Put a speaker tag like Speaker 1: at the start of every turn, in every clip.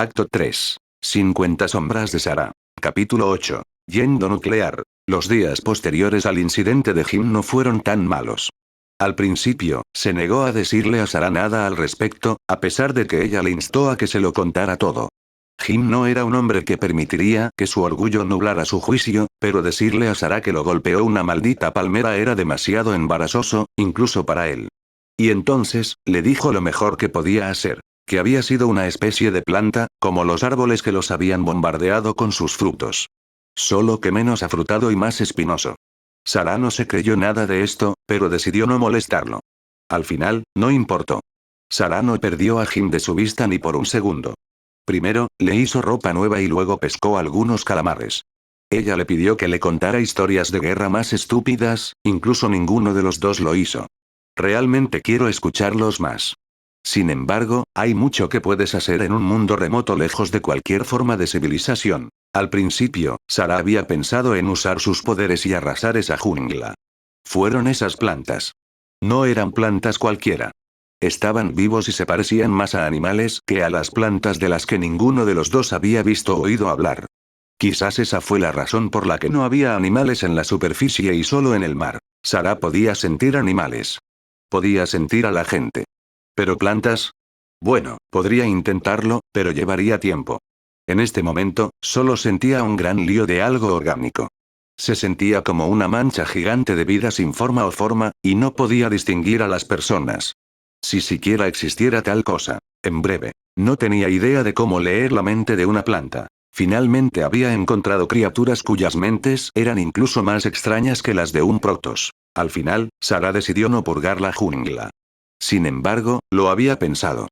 Speaker 1: Acto 3. 50 sombras de Sarah. Capítulo 8. Yendo nuclear. Los días posteriores al incidente de Jim no fueron tan malos. Al principio, se negó a decirle a Sarah nada al respecto, a pesar de que ella le instó a que se lo contara todo. Jim no era un hombre que permitiría que su orgullo nublara su juicio, pero decirle a Sarah que lo golpeó una maldita palmera era demasiado embarazoso, incluso para él. Y entonces, le dijo lo mejor que podía hacer. Que había sido una especie de planta, como los árboles que los habían bombardeado con sus frutos. Solo que menos afrutado y más espinoso. Sarah no se creyó nada de esto, pero decidió no molestarlo. Al final, no importó. Sarah no perdió a Jim de su vista ni por un segundo. Primero, le hizo ropa nueva y luego pescó algunos calamares. Ella le pidió que le contara historias de guerra más estúpidas, incluso ninguno de los dos lo hizo. Realmente quiero escucharlos más. Sin embargo, hay mucho que puedes hacer en un mundo remoto lejos de cualquier forma de civilización. Al principio, Sarah había pensado en usar sus poderes y arrasar esa jungla. Fueron esas plantas. No eran plantas cualquiera. Estaban vivos y se parecían más a animales que a las plantas de las que ninguno de los dos había visto o oído hablar. Quizás esa fue la razón por la que no había animales en la superficie y solo en el mar. Sarah podía sentir animales. Podía sentir a la gente. ¿Pero plantas? Bueno, podría intentarlo, pero llevaría tiempo. En este momento, solo sentía un gran lío de algo orgánico. Se sentía como una mancha gigante de vida sin forma o forma, y no podía distinguir a las personas. Si siquiera existiera tal cosa. En breve, no tenía idea de cómo leer la mente de una planta. Finalmente había encontrado criaturas cuyas mentes eran incluso más extrañas que las de un Protoss. Al final, Sarah decidió no purgar la jungla. Sin embargo, lo había pensado.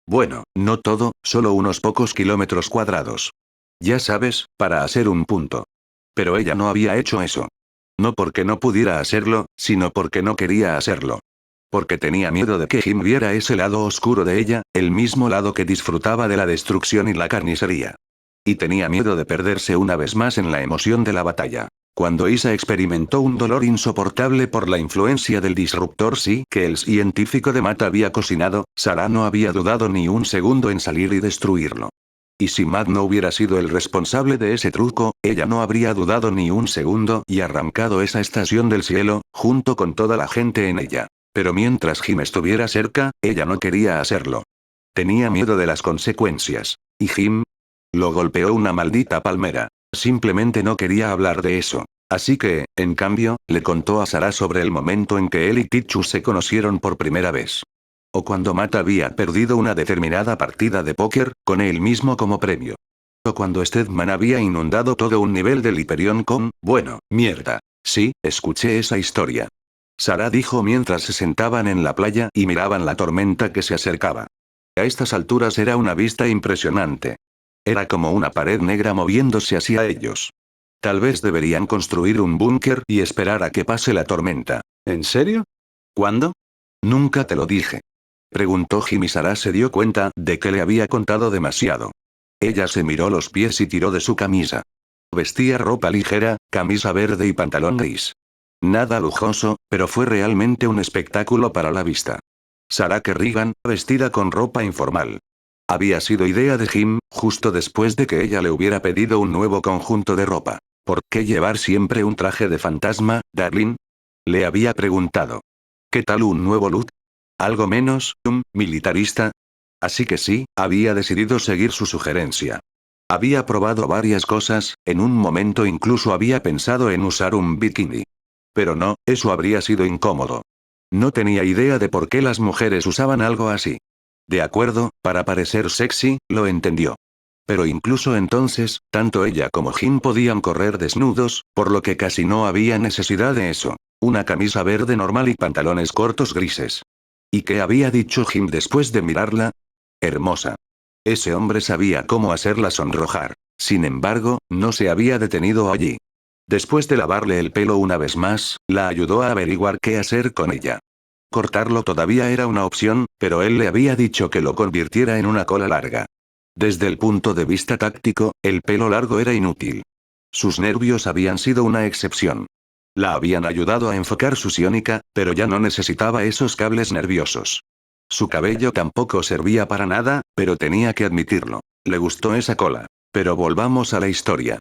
Speaker 1: Bueno, no todo, solo unos pocos kilómetros cuadrados. Ya sabes, para hacer un punto. Pero ella no había hecho eso. No porque no pudiera hacerlo, sino porque no quería hacerlo. Porque tenía miedo de que Jim viera ese lado oscuro de ella, el mismo lado que disfrutaba de la destrucción y la carnicería. Y tenía miedo de perderse una vez más en la emoción de la batalla. Cuando Isa experimentó un dolor insoportable por la influencia del disruptor Psi que el científico de Matt había cocinado, Sarah no había dudado ni un segundo en salir y destruirlo. Y si Matt no hubiera sido el responsable de ese truco, ella no habría dudado ni un segundo y arrancado esa estación del cielo, junto con toda la gente en ella. Pero mientras Jim estuviera cerca, ella no quería hacerlo. Tenía miedo de las consecuencias. ¿Y Jim? Lo golpeó una maldita palmera. Simplemente no quería hablar de eso. Así que, en cambio, le contó a Sarah sobre el momento en que él y Tichu se conocieron por primera vez. O cuando Matt había perdido una determinada partida de póker, con él mismo como premio. O cuando Steadman había inundado todo un nivel del Hyperion con, bueno, mierda. Sí, escuché esa historia. Sarah dijo mientras se sentaban en la playa y miraban la tormenta que se acercaba. A estas alturas era una vista impresionante. Era como una pared negra moviéndose hacia ellos. Tal vez deberían construir un búnker y esperar a que pase la tormenta. ¿En serio? ¿Cuándo? Nunca te lo dije. Preguntó Jim y Sarah se dio cuenta de que le había contado demasiado. Ella se miró los pies y tiró de su camisa. Vestía ropa ligera, camisa verde y pantalón gris. Nada lujoso, pero fue realmente un espectáculo para la vista. Sarah Kerrigan, vestida con ropa informal. Había sido idea de Jim, justo después de que ella le hubiera pedido un nuevo conjunto de ropa. ¿Por qué llevar siempre un traje de fantasma, darling? Le había preguntado. ¿Qué tal un nuevo look? ¿Algo menos, militarista? Así que sí, había decidido seguir su sugerencia. Había probado varias cosas, en un momento incluso había pensado en usar un bikini. Pero no, eso habría sido incómodo. No tenía idea de por qué las mujeres usaban algo así. De acuerdo, para parecer sexy, lo entendió. Pero incluso entonces, tanto ella como Jim podían correr desnudos, por lo que casi no había necesidad de eso. Una camisa verde normal y pantalones cortos grises. ¿Y qué había dicho Jim después de mirarla? Hermosa. Ese hombre sabía cómo hacerla sonrojar. Sin embargo, no se había detenido allí. Después de lavarle el pelo una vez más, la ayudó a averiguar qué hacer con ella. Cortarlo todavía era una opción, pero él le había dicho que lo convirtiera en una cola larga. Desde el punto de vista táctico, el pelo largo era inútil. Sus nervios habían sido una excepción. La habían ayudado a enfocar su psiónica, pero ya no necesitaba esos cables nerviosos. Su cabello tampoco servía para nada, pero tenía que admitirlo. Le gustó esa cola. Pero volvamos a la historia.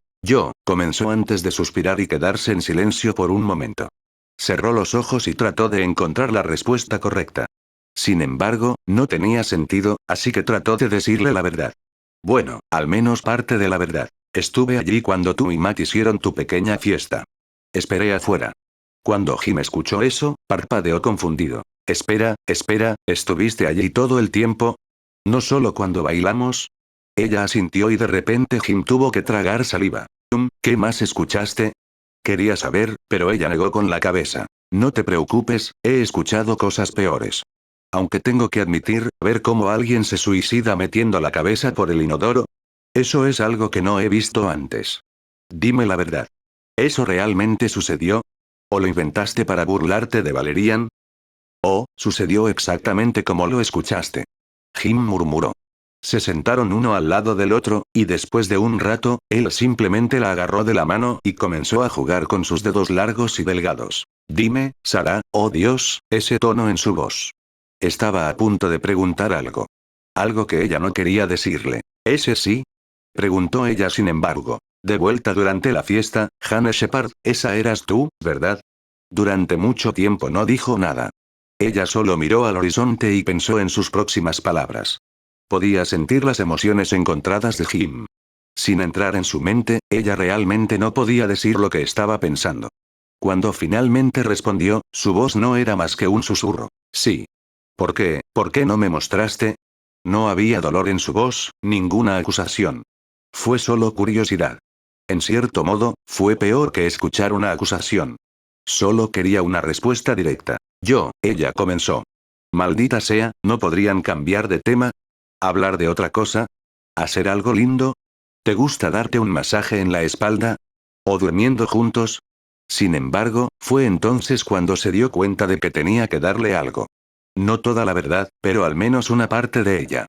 Speaker 1: Comenzó antes de suspirar y quedarse en silencio por un momento. Cerró los ojos y trató de encontrar la respuesta correcta. Sin embargo, no tenía sentido, así que trató de decirle la verdad. Bueno, al menos parte de la verdad. Estuve allí cuando tú y Matt hicieron tu pequeña fiesta. Esperé afuera. Cuando Jim escuchó eso, parpadeó confundido. Espera, ¿estuviste allí todo el tiempo? ¿No solo cuando bailamos? Ella asintió y de repente Jim tuvo que tragar saliva. ¿Qué más escuchaste? Quería saber, pero ella negó con la cabeza. No te preocupes, he escuchado cosas peores. Aunque tengo que admitir, ver cómo alguien se suicida metiendo la cabeza por el inodoro. Eso es algo que no he visto antes. Dime la verdad. ¿Eso realmente sucedió? ¿O lo inventaste para burlarte de Valerian? ¿O sucedió exactamente como lo escuchaste? Jim murmuró. Se sentaron uno al lado del otro, y después de un rato, él simplemente la agarró de la mano y comenzó a jugar con sus dedos largos y delgados. Dime, Sarah, oh Dios, ese tono en su voz. Estaba a punto de preguntar algo. Algo que ella no quería decirle. ¿Ese sí? Preguntó ella sin embargo. De vuelta durante la fiesta, Hannah Shepard, esa eras tú, ¿verdad? Durante mucho tiempo no dijo nada. Ella solo miró al horizonte y pensó en sus próximas palabras. Podía sentir las emociones encontradas de Jim. Sin entrar en su mente, ella realmente no podía decir lo que estaba pensando. Cuando finalmente respondió, su voz no era más que un susurro. Sí. ¿Por qué? ¿Por qué no me mostraste? No había dolor en su voz, ninguna acusación. Fue solo curiosidad. En cierto modo, fue peor que escuchar una acusación. Solo quería una respuesta directa. Ella comenzó. Maldita sea, ¿no podrían cambiar de tema? ¿Hablar de otra cosa? ¿Hacer algo lindo? ¿Te gusta darte un masaje en la espalda? ¿O durmiendo juntos? Sin embargo, fue entonces cuando se dio cuenta de que tenía que darle algo. No toda la verdad, pero al menos una parte de ella.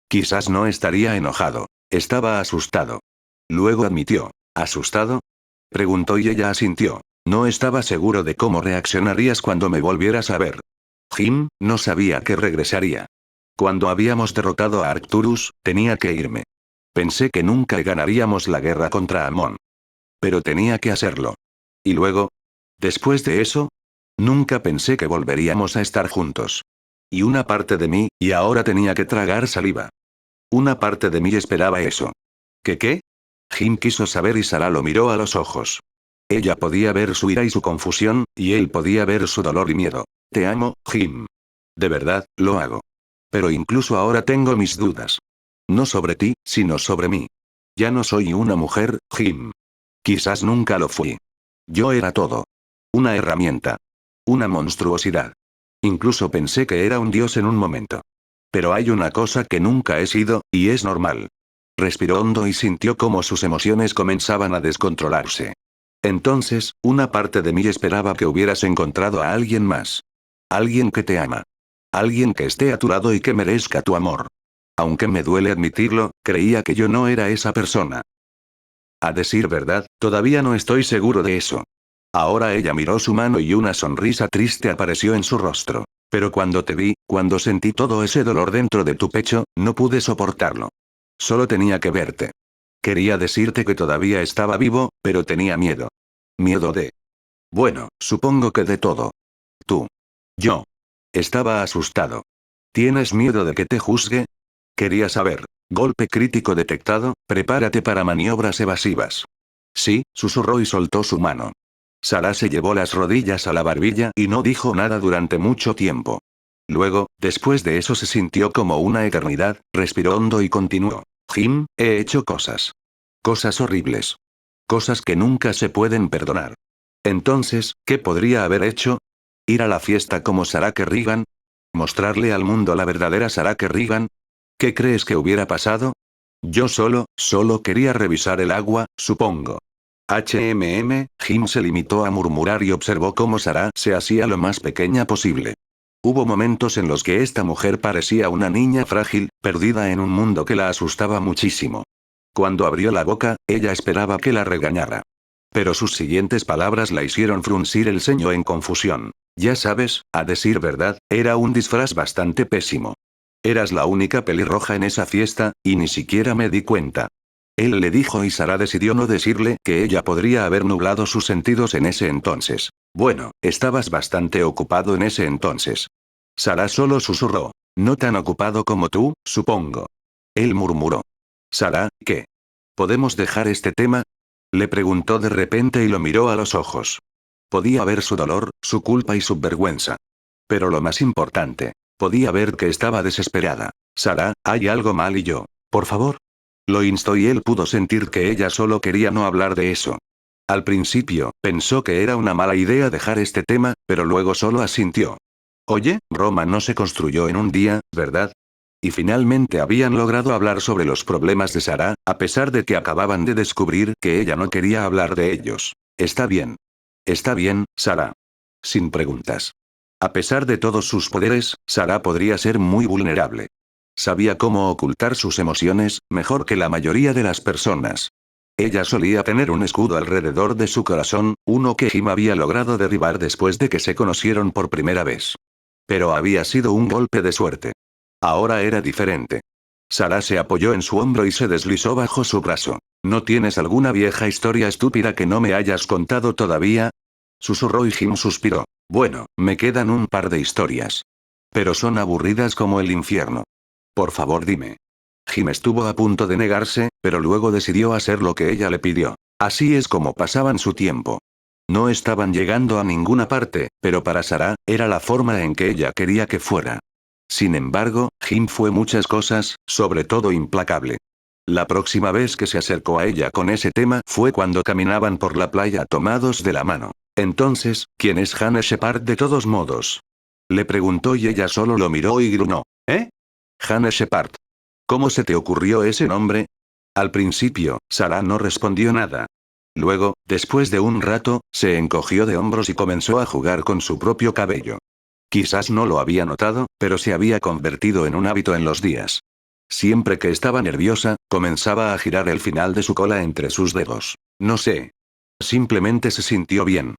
Speaker 1: Quizás no estaría enojado. Estaba asustado. Luego admitió. ¿Asustado? Preguntó y ella asintió. No estaba seguro de cómo reaccionarías cuando me volvieras a ver. Jim, no sabía que regresaría. Cuando habíamos derrotado a Arcturus, tenía que irme. Pensé que nunca ganaríamos la guerra contra Amon. Pero tenía que hacerlo. Y luego, después de eso, nunca pensé que volveríamos a estar juntos. Y una parte de mí, y ahora tenía que tragar saliva. Una parte de mí esperaba eso. ¿Qué? Jim quiso saber y Sarah lo miró a los ojos. Ella podía ver su ira y su confusión, y él podía ver su dolor y miedo. Te amo, Jim. De verdad, lo hago. Pero incluso ahora tengo mis dudas. No sobre ti, sino sobre mí. Ya no soy una mujer, Jim. Quizás nunca lo fui. Yo era todo. Una herramienta. Una monstruosidad. Incluso pensé que era un dios en un momento. Pero hay una cosa que nunca he sido, y es normal. Respiró hondo y sintió cómo sus emociones comenzaban a descontrolarse. Entonces, una parte de mí esperaba que hubieras encontrado a alguien más. Alguien que te ama. Alguien que esté a tu lado y que merezca tu amor. Aunque me duele admitirlo, creía que yo no era esa persona. A decir verdad, todavía no estoy seguro de eso. Ahora ella miró su mano y una sonrisa triste apareció en su rostro. Pero cuando te vi, cuando sentí todo ese dolor dentro de tu pecho, no pude soportarlo. Solo tenía que verte. Quería decirte que todavía estaba vivo, pero tenía miedo. Miedo de... Bueno, supongo que de todo. Tú. Yo. Estaba asustado. ¿Tienes miedo de que te juzgue? Quería saber. Golpe crítico detectado, prepárate para maniobras evasivas. Sí, susurró y soltó su mano. Sarah se llevó las rodillas a la barbilla y no dijo nada durante mucho tiempo. Luego, después de eso se sintió como una eternidad, respiró hondo y continuó. Jim, he hecho cosas. Cosas horribles. Cosas que nunca se pueden perdonar. Entonces, ¿qué podría haber hecho? ¿Ir a la fiesta como Sarah Kerrigan? ¿Mostrarle al mundo la verdadera Sarah Kerrigan? ¿Qué crees que hubiera pasado? Yo solo quería revisar el agua, supongo. Jim se limitó a murmurar y observó cómo Sarah se hacía lo más pequeña posible. Hubo momentos en los que esta mujer parecía una niña frágil, perdida en un mundo que la asustaba muchísimo. Cuando abrió la boca, ella esperaba que la regañara. Pero sus siguientes palabras la hicieron fruncir el ceño en confusión. Ya sabes, a decir verdad, era un disfraz bastante pésimo. Eras la única pelirroja en esa fiesta, y ni siquiera me di cuenta. Él le dijo y Sara decidió no decirle que ella podría haber nublado sus sentidos en ese entonces. Bueno, estabas bastante ocupado en ese entonces. Sara solo susurró. No tan ocupado como tú, supongo. Él murmuró. Sara, ¿qué? ¿Podemos dejar este tema? Le preguntó de repente y lo miró a los ojos. Podía ver su dolor, su culpa y su vergüenza. Pero lo más importante, podía ver que estaba desesperada. Sara, hay algo mal y yo. Por favor. Lo instó y él pudo sentir que ella solo quería no hablar de eso. Al principio, pensó que era una mala idea dejar este tema, pero luego solo asintió. Oye, Roma no se construyó en un día, ¿verdad? Y finalmente habían logrado hablar sobre los problemas de Sara, a pesar de que acababan de descubrir que ella no quería hablar de ellos. Está bien. Está bien, Sara. Sin preguntas. A pesar de todos sus poderes, Sara podría ser muy vulnerable. Sabía cómo ocultar sus emociones, mejor que la mayoría de las personas. Ella solía tener un escudo alrededor de su corazón, uno que Jim había logrado derribar después de que se conocieron por primera vez. Pero había sido un golpe de suerte. Ahora era diferente. Sara se apoyó en su hombro y se deslizó bajo su brazo. ¿No tienes alguna vieja historia estúpida que no me hayas contado todavía? Susurró y Jim suspiró. Bueno, me quedan un par de historias. Pero son aburridas como el infierno. Por favor dime. Jim estuvo a punto de negarse, pero luego decidió hacer lo que ella le pidió. Así es como pasaban su tiempo. No estaban llegando a ninguna parte, pero para Sara, era la forma en que ella quería que fuera. Sin embargo, Jim fue muchas cosas, sobre todo implacable. La próxima vez que se acercó a ella con ese tema fue cuando caminaban por la playa tomados de la mano. Entonces, ¿quién es Hannah Shepard de todos modos? Le preguntó y ella solo lo miró y gruñó. ¿Eh? Hannah Shepard. ¿Cómo se te ocurrió ese nombre? Al principio, Sara no respondió nada. Luego, después de un rato, se encogió de hombros y comenzó a jugar con su propio cabello. Quizás no lo había notado, pero se había convertido en un hábito en los días. Siempre que estaba nerviosa, comenzaba a girar el final de su cola entre sus dedos. No sé. Simplemente se sintió bien.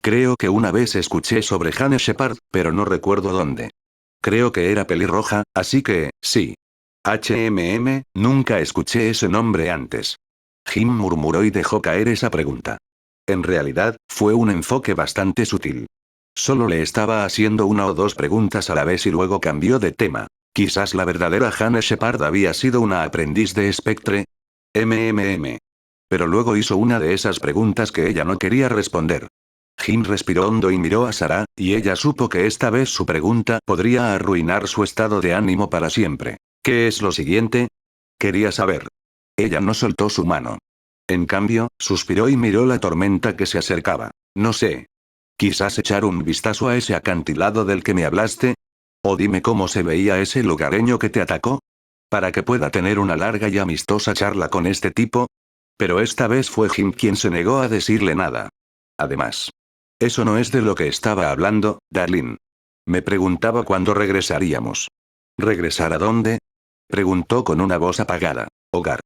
Speaker 1: Creo que una vez escuché sobre Hannah Shepard, pero no recuerdo dónde. Creo que era pelirroja, así que, sí. Nunca escuché ese nombre antes. Jim murmuró y dejó caer esa pregunta. En realidad, fue un enfoque bastante sutil. Solo le estaba haciendo una o dos preguntas a la vez y luego cambió de tema. Quizás la verdadera Hannah Shepard había sido una aprendiz de Spectre. Pero luego hizo una de esas preguntas que ella no quería responder. Jim respiró hondo y miró a Sara, y ella supo que esta vez su pregunta podría arruinar su estado de ánimo para siempre. ¿Qué es lo siguiente? Quería saber. Ella no soltó su mano. En cambio, suspiró y miró la tormenta que se acercaba. No sé. Quizás echar un vistazo a ese acantilado del que me hablaste. O dime cómo se veía ese lugareño que te atacó. Para que pueda tener una larga y amistosa charla con este tipo. Pero esta vez fue Jim quien se negó a decirle nada. Además. Eso no es de lo que estaba hablando, Darlene. Me preguntaba cuándo regresaríamos. ¿Regresar a dónde? Preguntó con una voz apagada. Hogar.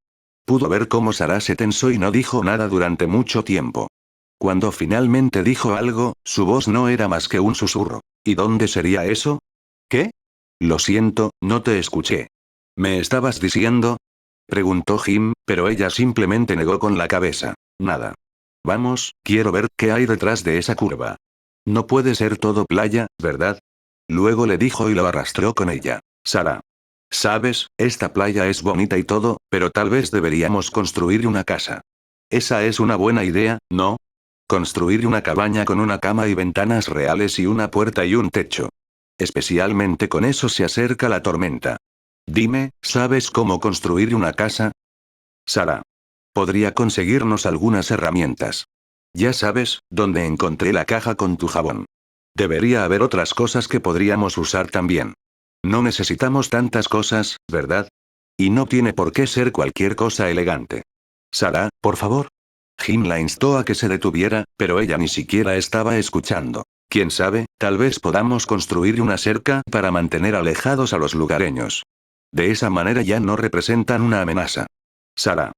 Speaker 1: Pudo ver cómo Sara se tensó y no dijo nada durante mucho tiempo. Cuando finalmente dijo algo, su voz no era más que un susurro. ¿Y dónde sería eso? ¿Qué? Lo siento, no te escuché. ¿Me estabas diciendo? Preguntó Jim, pero ella simplemente negó con la cabeza. Nada. Vamos, quiero ver qué hay detrás de esa curva. No puede ser todo playa, ¿verdad? Luego le dijo y lo arrastró con ella. Sara. Sabes, esta playa es bonita y todo, pero tal vez deberíamos construir una casa. Esa es una buena idea, ¿no? Construir una cabaña con una cama y ventanas reales y una puerta y un techo. Especialmente con eso se acerca la tormenta. Dime, ¿sabes cómo construir una casa? Sara. Podría conseguirnos algunas herramientas. Ya sabes, dónde encontré la caja con tu jabón. Debería haber otras cosas que podríamos usar también. No necesitamos tantas cosas, ¿verdad? Y no tiene por qué ser cualquier cosa elegante. Sara, por favor. Jim la instó a que se detuviera, pero ella ni siquiera estaba escuchando. Quién sabe, tal vez podamos construir una cerca para mantener alejados a los lugareños. De esa manera ya no representan una amenaza. Sara.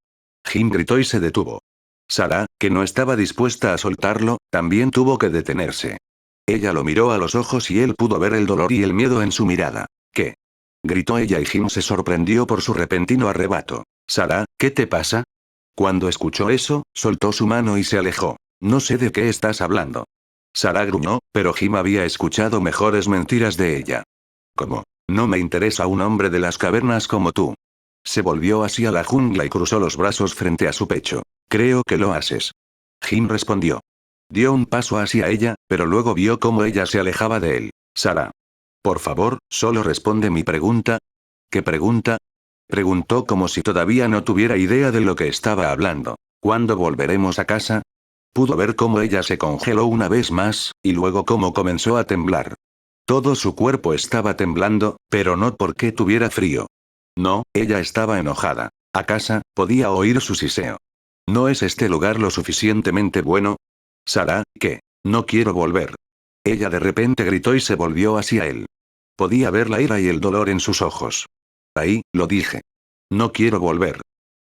Speaker 1: Jim gritó y se detuvo. Sara, que no estaba dispuesta a soltarlo, también tuvo que detenerse. Ella lo miró a los ojos y él pudo ver el dolor y el miedo en su mirada. ¿Qué? Gritó ella y Jim se sorprendió por su repentino arrebato. Sara, ¿qué te pasa? Cuando escuchó eso, soltó su mano y se alejó. No sé de qué estás hablando. Sara gruñó, pero Jim había escuchado mejores mentiras de ella. ¿Cómo? No me interesa un hombre de las cavernas como tú. Se volvió hacia la jungla y cruzó los brazos frente a su pecho. Creo que lo haces. Jim respondió. Dio un paso hacia ella, pero luego vio cómo ella se alejaba de él. Sara. Por favor, solo responde mi pregunta. ¿Qué pregunta? Preguntó como si todavía no tuviera idea de lo que estaba hablando. ¿Cuándo volveremos a casa? Pudo ver cómo ella se congeló una vez más, y luego cómo comenzó a temblar. Todo su cuerpo estaba temblando, pero no porque tuviera frío. No, ella estaba enojada. A casa, podía oír su siseo. ¿No es este lugar lo suficientemente bueno? Sara, ¿qué? No quiero volver. Ella de repente gritó y se volvió hacia él. Podía ver la ira y el dolor en sus ojos. Ahí, lo dije. No quiero volver.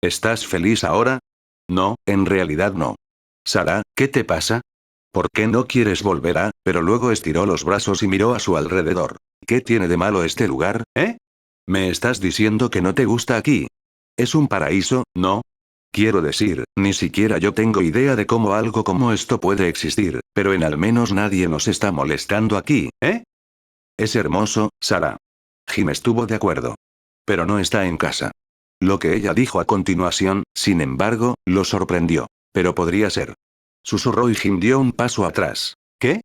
Speaker 1: ¿Estás feliz ahora? No, en realidad no. Sara, ¿qué te pasa? ¿Por qué no quieres volver a? Pero luego estiró los brazos y miró a su alrededor. ¿Qué tiene de malo este lugar, eh? ¿Me estás diciendo que no te gusta aquí? ¿Es un paraíso, no? Quiero decir, ni siquiera yo tengo idea de cómo algo como esto puede existir, pero en al menos nadie nos está molestando aquí, ¿eh? Es hermoso, Sara. Jim estuvo de acuerdo. Pero no está en casa. Lo que ella dijo a continuación, sin embargo, lo sorprendió. Pero podría ser. Susurró y Jim dio un paso atrás. ¿Qué?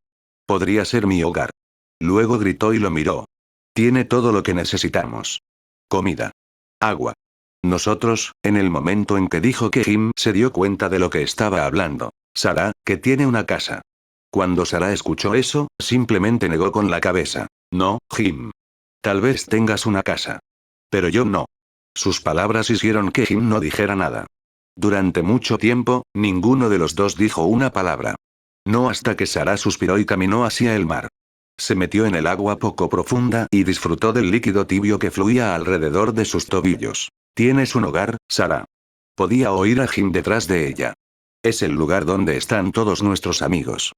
Speaker 1: Podría ser mi hogar. Luego gritó y lo miró. Tiene todo lo que necesitamos. Comida. Agua. Nosotros, en el momento en que dijo que Jim se dio cuenta de lo que estaba hablando. Sara, que tiene una casa. Cuando Sara escuchó eso, simplemente negó con la cabeza. No, Jim. Tal vez tengas una casa. Pero yo no. Sus palabras hicieron que Jim no dijera nada. Durante mucho tiempo, ninguno de los dos dijo una palabra. No hasta que Sara suspiró y caminó hacia el mar. Se metió en el agua poco profunda y disfrutó del líquido tibio que fluía alrededor de sus tobillos. ¿Tienes un hogar, Sara? Podía oír a Jim detrás de ella. Es el lugar donde están todos nuestros amigos.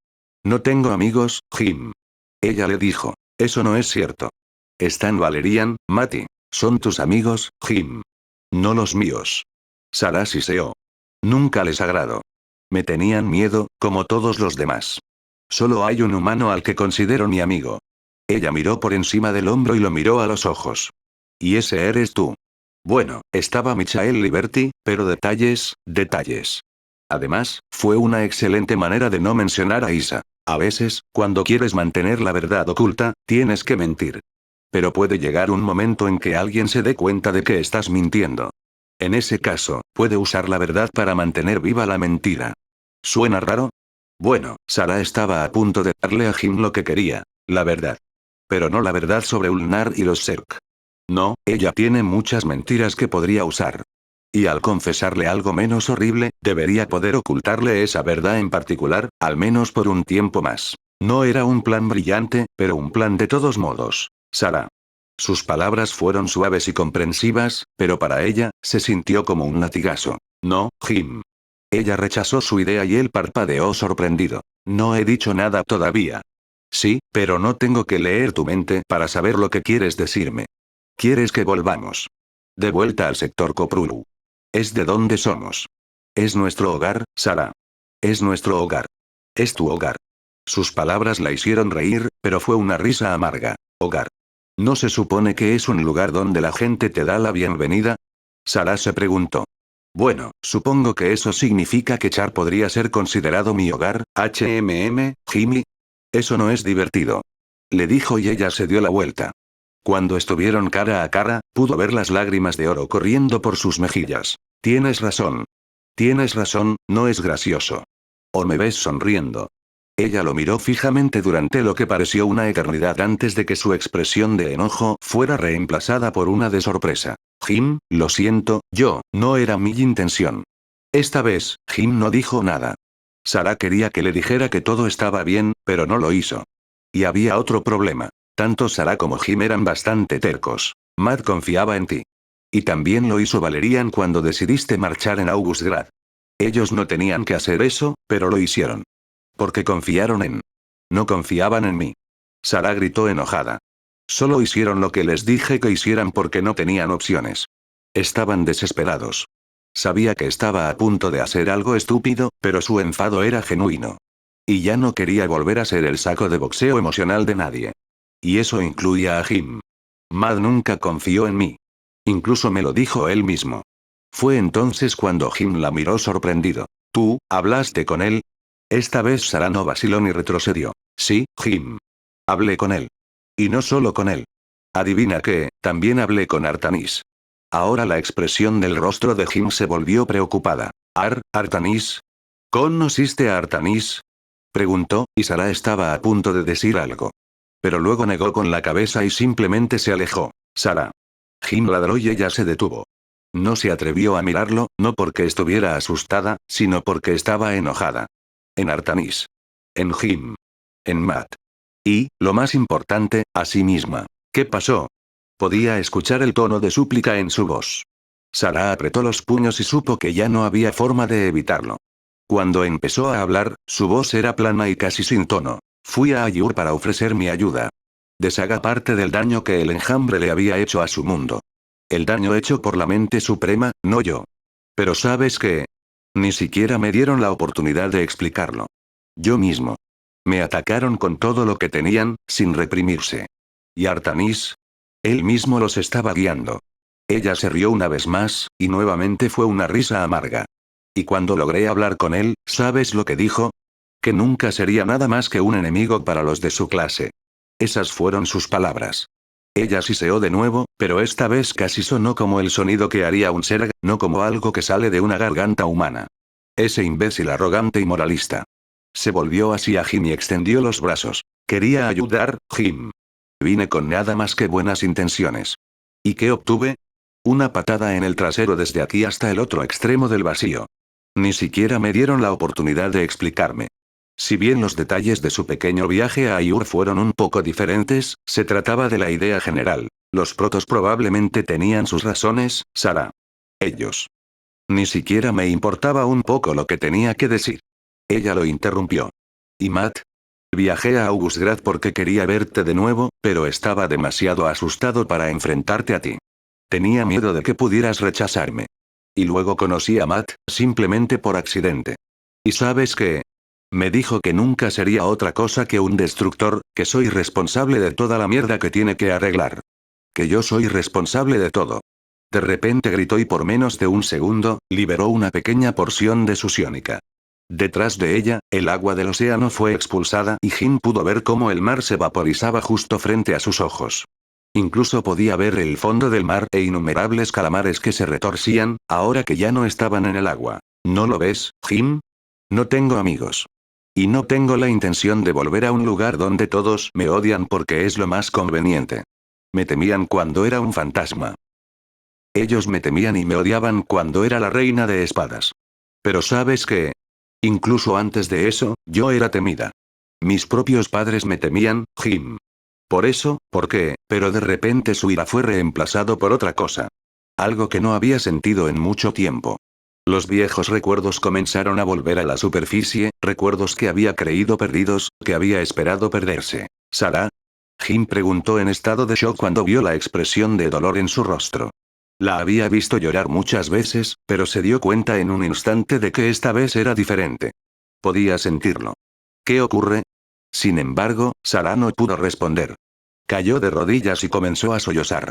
Speaker 1: No tengo amigos, Jim. Ella le dijo. Eso no es cierto. Están Valerian, Matty. Son tus amigos, Jim. No los míos. Sara siseó. Nunca les agrado. Me tenían miedo, como todos los demás. Solo hay un humano al que considero mi amigo. Ella miró por encima del hombro y lo miró a los ojos. Y ese eres tú. Bueno, estaba Michael Liberty, pero detalles, detalles. Además, fue una excelente manera de no mencionar a Isa. A veces, cuando quieres mantener la verdad oculta, tienes que mentir. Pero puede llegar un momento en que alguien se dé cuenta de que estás mintiendo. En ese caso, puede usar la verdad para mantener viva la mentira. ¿Suena raro? Bueno, Sara estaba a punto de darle a Jim lo que quería, la verdad. Pero no la verdad sobre Ulnar y los Zerg. No, ella tiene muchas mentiras que podría usar. Y al confesarle algo menos horrible, debería poder ocultarle esa verdad en particular, al menos por un tiempo más. No era un plan brillante, pero un plan de todos modos. Sara. Sus palabras fueron suaves y comprensivas, pero para ella, se sintió como un latigazo. No, Jim. Ella rechazó su idea y él parpadeó sorprendido. No he dicho nada todavía. Sí, pero no tengo que leer tu mente para saber lo que quieres decirme. ¿Quieres que volvamos? De vuelta al sector Koprulu. Es de donde somos. Es nuestro hogar, Sara. Es nuestro hogar. Es tu hogar. Sus palabras la hicieron reír, pero fue una risa amarga. Hogar. ¿No se supone que es un lugar donde la gente te da la bienvenida? Sara se preguntó. Bueno, supongo que eso significa que Char podría ser considerado mi hogar, Jimmy. Eso no es divertido. Le dijo y ella se dio la vuelta. Cuando estuvieron cara a cara, pudo ver las lágrimas de oro corriendo por sus mejillas. Tienes razón. Tienes razón, no es gracioso. ¿O me ves sonriendo? Ella lo miró fijamente durante lo que pareció una eternidad antes de que su expresión de enojo fuera reemplazada por una de sorpresa. Jim, lo siento, no era mi intención. Esta vez, Jim no dijo nada. Sara quería que le dijera que todo estaba bien, pero no lo hizo. Y había otro problema. Tanto Sara como Jim eran bastante tercos. Matt confiaba en ti. Y también lo hizo Valerian cuando decidiste marchar en Augustgrad. Ellos no tenían que hacer eso, pero lo hicieron. Porque confiaron en. No confiaban en mí. Sara gritó enojada. Solo hicieron lo que les dije que hicieran porque no tenían opciones. Estaban desesperados. Sabía que estaba a punto de hacer algo estúpido, pero su enfado era genuino. Y ya no quería volver a ser el saco de boxeo emocional de nadie. Y eso incluía a Jim. Matt nunca confió en mí. Incluso me lo dijo él mismo. Fue entonces cuando Jim la miró sorprendido. ¿Tú, hablaste con él? Esta vez Sarah no vaciló ni retrocedió. Sí, Jim. Hablé con él. Y no solo con él. Adivina qué, también hablé con Artanis. Ahora la expresión del rostro de Jim se volvió preocupada. ¿Artanis? ¿Conociste a Artanis? Preguntó, y Sarah estaba a punto de decir algo. Pero luego negó con la cabeza y simplemente se alejó. Sarah. Jim ladró y ella se detuvo. No se atrevió a mirarlo, no porque estuviera asustada, sino porque estaba enojada. En Artanis. En Jim. En Matt. Y, lo más importante, a sí misma. ¿Qué pasó? Podía escuchar el tono de súplica en su voz. Sarah apretó los puños y supo que ya no había forma de evitarlo. Cuando empezó a hablar, su voz era plana y casi sin tono. Fui a Ayur para ofrecer mi ayuda. Deshaga parte del daño que el enjambre le había hecho a su mundo. El daño hecho por la mente suprema, no yo. Pero ¿sabes qué? Ni siquiera me dieron la oportunidad de explicarlo. Yo mismo. Me atacaron con todo lo que tenían, sin reprimirse. ¿Y Artanis? Él mismo los estaba guiando. Ella se rió una vez más, y nuevamente fue una risa amarga. Y cuando logré hablar con él, ¿sabes lo que dijo? Que nunca sería nada más que un enemigo para los de su clase. Esas fueron sus palabras. Ella siseó de nuevo, pero esta vez casi sonó como el sonido que haría un ser, no como algo que sale de una garganta humana. Ese imbécil arrogante y moralista. Se volvió hacia Jim y extendió los brazos. Quería ayudar, Jim. Vine con nada más que buenas intenciones. ¿Y qué obtuve? Una patada en el trasero desde aquí hasta el otro extremo del vacío. Ni siquiera me dieron la oportunidad de explicarme. Si bien los detalles de su pequeño viaje a Ayur fueron un poco diferentes, se trataba de la idea general. Los protos probablemente tenían sus razones, Sarah. Ellos. Ni siquiera me importaba un poco lo que tenía que decir. Ella lo interrumpió. ¿Y Matt? Viajé a Augustgrad porque quería verte de nuevo, pero estaba demasiado asustado para enfrentarte a ti. Tenía miedo de que pudieras rechazarme. Y luego conocí a Matt, simplemente por accidente. ¿Y sabes qué? Me dijo que nunca sería otra cosa que un destructor, que soy responsable de toda la mierda que tiene que arreglar. Que yo soy responsable de todo. De repente gritó y por menos de un segundo, liberó una pequeña porción de su psiónica. Detrás de ella, el agua del océano fue expulsada y Jin pudo ver cómo el mar se vaporizaba justo frente a sus ojos. Incluso podía ver el fondo del mar e innumerables calamares que se retorcían, ahora que ya no estaban en el agua. ¿No lo ves, Jim? No tengo amigos. Y no tengo la intención de volver a un lugar donde todos me odian porque es lo más conveniente. Me temían cuando era un fantasma. Ellos me temían y me odiaban cuando era la reina de espadas. Pero ¿sabes qué? Incluso antes de eso, yo era temida. Mis propios padres me temían, Jim. Por eso, ¿por qué? Pero de repente su ira fue reemplazado por otra cosa. Algo que no había sentido en mucho tiempo. Los viejos recuerdos comenzaron a volver a la superficie, recuerdos que había creído perdidos, que había esperado perderse. ¿Sarah? Jim preguntó en estado de shock cuando vio la expresión de dolor en su rostro. La había visto llorar muchas veces, pero se dio cuenta en un instante de que esta vez era diferente. Podía sentirlo. ¿Qué ocurre? Sin embargo, Sarah no pudo responder. Cayó de rodillas y comenzó a sollozar.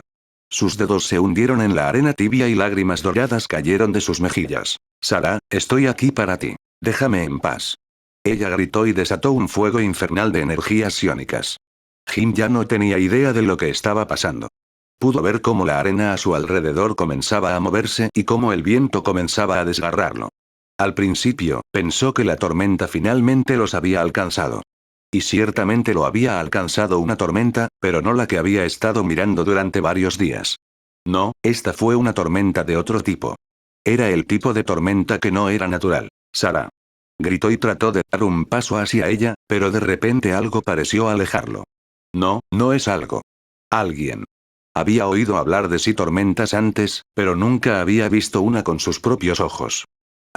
Speaker 1: Sus dedos se hundieron en la arena tibia y lágrimas doradas cayeron de sus mejillas. Sarah, estoy aquí para ti. Déjame en paz. Ella gritó y desató un fuego infernal de energías psiónicas. Jim ya no tenía idea de lo que estaba pasando. Pudo ver cómo la arena a su alrededor comenzaba a moverse y cómo el viento comenzaba a desgarrarlo. Al principio, pensó que la tormenta finalmente los había alcanzado. Y ciertamente lo había alcanzado una tormenta, pero no la que había estado mirando durante varios días. No, esta fue una tormenta de otro tipo. Era el tipo de tormenta que no era natural. Sarah. Gritó y trató de dar un paso hacia ella, pero de repente algo pareció alejarlo. No, no es algo. Alguien. Había oído hablar de sí tormentas antes, pero nunca había visto una con sus propios ojos.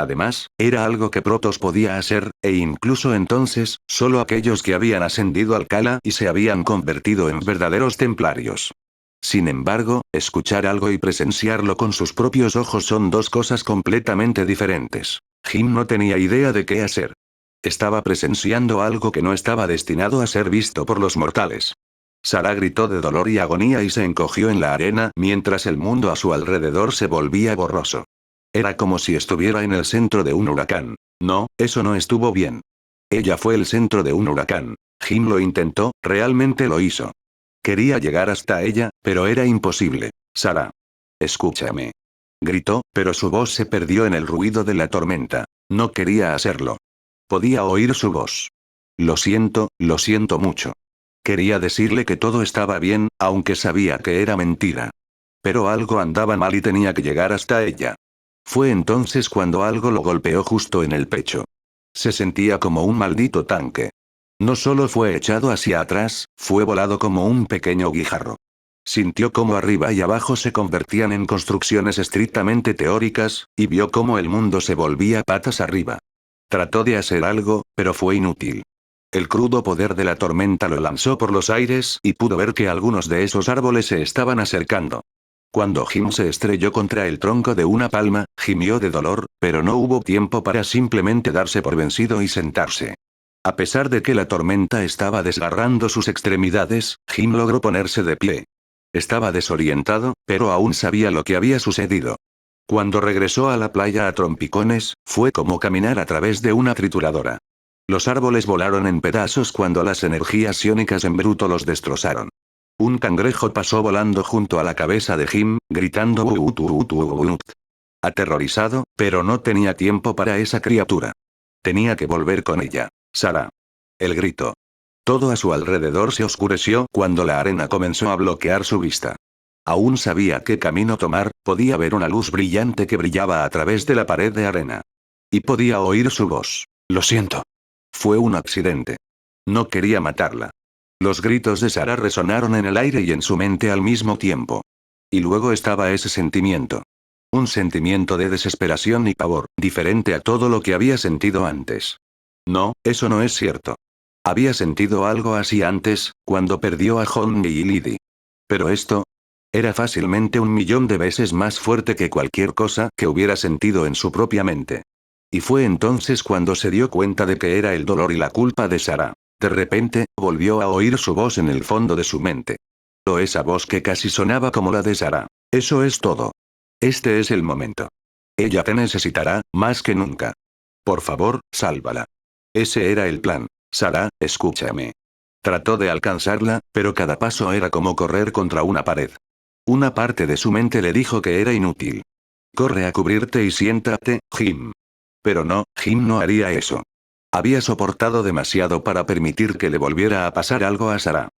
Speaker 1: Además, era algo que Protoss podía hacer, e incluso entonces, solo aquellos que habían ascendido al Kala y se habían convertido en verdaderos templarios. Sin embargo, escuchar algo y presenciarlo con sus propios ojos son dos cosas completamente diferentes. Jim no tenía idea de qué hacer. Estaba presenciando algo que no estaba destinado a ser visto por los mortales. Sarah gritó de dolor y agonía y se encogió en la arena mientras el mundo a su alrededor se volvía borroso. Era como si estuviera en el centro de un huracán. No, eso no estuvo bien. Ella fue el centro de un huracán. Jim lo intentó, realmente lo hizo. Quería llegar hasta ella, pero era imposible. Sarah. Escúchame. Gritó, pero su voz se perdió en el ruido de la tormenta. No quería hacerlo. Podía oír su voz. Lo siento mucho. Quería decirle que todo estaba bien, aunque sabía que era mentira. Pero algo andaba mal y tenía que llegar hasta ella. Fue entonces cuando algo lo golpeó justo en el pecho. Se sentía como un maldito tanque. No solo fue echado hacia atrás, fue volado como un pequeño guijarro. Sintió cómo arriba y abajo se convertían en construcciones estrictamente teóricas, y vio cómo el mundo se volvía patas arriba. Trató de hacer algo, pero fue inútil. El crudo poder de la tormenta lo lanzó por los aires y pudo ver que algunos de esos árboles se estaban acercando. Cuando Jim se estrelló contra el tronco de una palma, gimió de dolor, pero no hubo tiempo para simplemente darse por vencido y sentarse. A pesar de que la tormenta estaba desgarrando sus extremidades, Jim logró ponerse de pie. Estaba desorientado, pero aún sabía lo que había sucedido. Cuando regresó a la playa a trompicones, fue como caminar a través de una trituradora. Los árboles volaron en pedazos cuando las energías psiónicas en bruto los destrozaron. Un cangrejo pasó volando junto a la cabeza de Jim, gritando "Buut, buut, buut, buut". Aterrorizado, pero no tenía tiempo para esa criatura. Tenía que volver con ella. Sarah. El grito. Todo a su alrededor se oscureció cuando la arena comenzó a bloquear su vista. Aún sabía qué camino tomar, podía ver una luz brillante que brillaba a través de la pared de arena. Y podía oír su voz. Lo siento. Fue un accidente. No quería matarla. Los gritos de Sarah resonaron en el aire y en su mente al mismo tiempo. Y luego estaba ese sentimiento. Un sentimiento de desesperación y pavor, diferente a todo lo que había sentido antes. No, eso no es cierto. Había sentido algo así antes, cuando perdió a Honey y Lydie. Pero esto era fácilmente 1.000.000 de veces más fuerte que cualquier cosa que hubiera sentido en su propia mente. Y fue entonces cuando se dio cuenta de que era el dolor y la culpa de Sarah. De repente, volvió a oír su voz en el fondo de su mente. O esa voz que casi sonaba como la de Sarah. Eso es todo. Este es el momento. Ella te necesitará, más que nunca. Por favor, sálvala. Ese era el plan. Sarah, escúchame. Trató de alcanzarla, pero cada paso era como correr contra una pared. Una parte de su mente le dijo que era inútil. Corre a cubrirte y siéntate, Jim. Pero no, Jim no haría eso. Había soportado demasiado para permitir que le volviera a pasar algo a Sarah.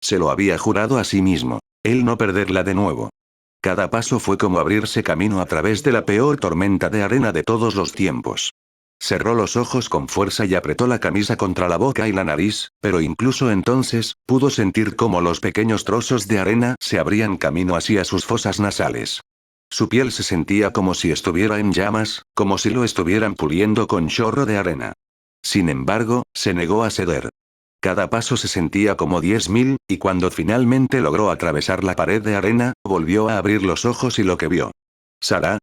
Speaker 1: Se lo había jurado a sí mismo. Él no perderla de nuevo. Cada paso fue como abrirse camino a través de la peor tormenta de arena de todos los tiempos. Cerró los ojos con fuerza y apretó la camisa contra la boca y la nariz, pero incluso entonces, pudo sentir cómo los pequeños trozos de arena se abrían camino hacia sus fosas nasales. Su piel se sentía como si estuviera en llamas, como si lo estuvieran puliendo con chorro de arena. Sin embargo, se negó a ceder. Cada paso se sentía como 10.000, y cuando finalmente logró atravesar la pared de arena, volvió a abrir los ojos y lo que vio. «Sarah»,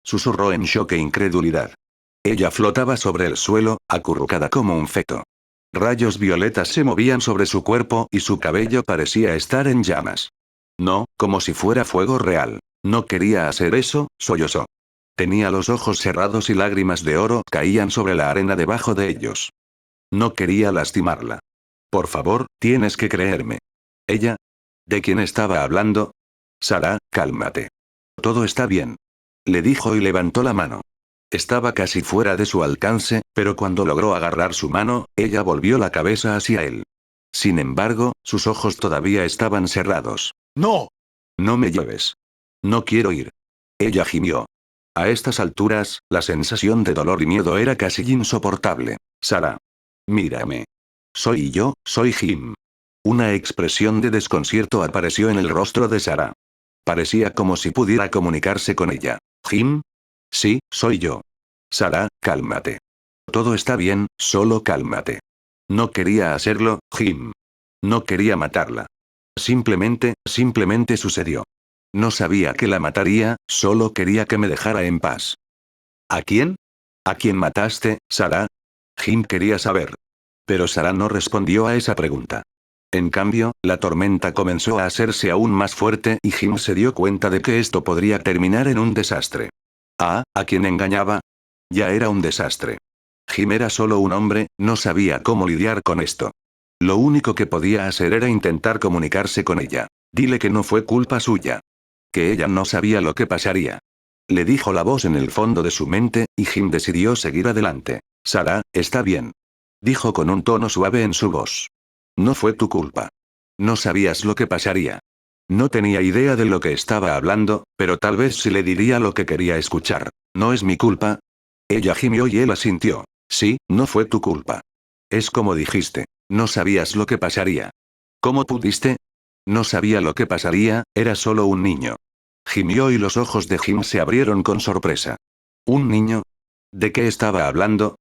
Speaker 1: susurró en shock e incredulidad. Ella flotaba sobre el suelo, acurrucada como un feto. Rayos violetas se movían sobre su cuerpo y su cabello parecía estar en llamas. No, como si fuera fuego real. No quería hacer eso, sollozó. Tenía los ojos cerrados y lágrimas de oro caían sobre la arena debajo de ellos. No quería lastimarla. Por favor, tienes que creerme. ¿Ella? ¿De quién estaba hablando? Sarah, cálmate. Todo está bien. Le dijo y levantó la mano. Estaba casi fuera de su alcance, pero cuando logró agarrar su mano, ella volvió la cabeza hacia él. Sin embargo, sus ojos todavía estaban cerrados. ¡No! No me lleves. No quiero ir. Ella gimió. A estas alturas, la sensación de dolor y miedo era casi insoportable. Sarah. Mírame. Soy Jim. Una expresión de desconcierto apareció en el rostro de Sarah. Parecía como si pudiera comunicarse con ella. ¿Jim? Sí, soy yo. Sarah, cálmate. Todo está bien, solo cálmate. No quería hacerlo, Jim. No quería matarla. Simplemente sucedió. No sabía que la mataría, solo quería que me dejara en paz. ¿A quién? ¿A quién mataste, Sarah? Jim quería saber. Pero Sarah no respondió a esa pregunta. En cambio, la tormenta comenzó a hacerse aún más fuerte y Jim se dio cuenta de que esto podría terminar en un desastre. ¿A quién engañaba? Ya era un desastre. Jim era solo un hombre, no sabía cómo lidiar con esto. Lo único que podía hacer era intentar comunicarse con ella. Dile que no fue culpa suya. Que ella no sabía lo que pasaría. Le dijo la voz en el fondo de su mente, y Jim decidió seguir adelante. Sarah, está bien. Dijo con un tono suave en su voz. No fue tu culpa. No sabías lo que pasaría. No tenía idea de lo que estaba hablando, pero tal vez sí le diría lo que quería escuchar. ¿No es mi culpa? Ella gimió y él asintió. Sí, no fue tu culpa. Es como dijiste. No sabías lo que pasaría. ¿Cómo pudiste? No sabía lo que pasaría, era solo un niño. Gimió y los ojos de Jim se abrieron con sorpresa. ¿Un niño? ¿De qué estaba hablando?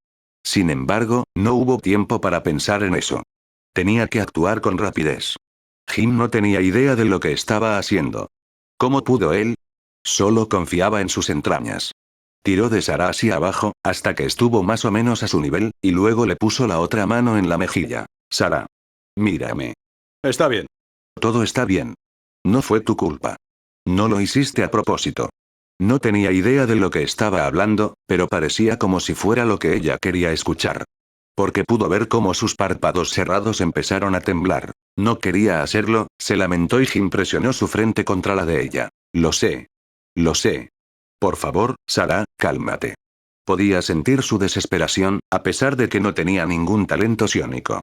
Speaker 1: Sin embargo, no hubo tiempo para pensar en eso. Tenía que actuar con rapidez. Jim no tenía idea de lo que estaba haciendo. ¿Cómo pudo él? Solo confiaba en sus entrañas. Tiró de Sarah hacia abajo, hasta que estuvo más o menos a su nivel, y luego le puso la otra mano en la mejilla. Sarah. Mírame.
Speaker 2: Está bien.
Speaker 1: Todo está bien. No fue tu culpa. No lo hiciste a propósito. No tenía idea de lo que estaba hablando, pero parecía como si fuera lo que ella quería escuchar. Porque pudo ver cómo sus párpados cerrados empezaron a temblar. No quería hacerlo, se lamentó y Jim presionó su frente contra la de ella. Lo sé. Lo sé. Por favor, Sarah, cálmate. Podía sentir su desesperación, a pesar de que no tenía ningún talento psiónico.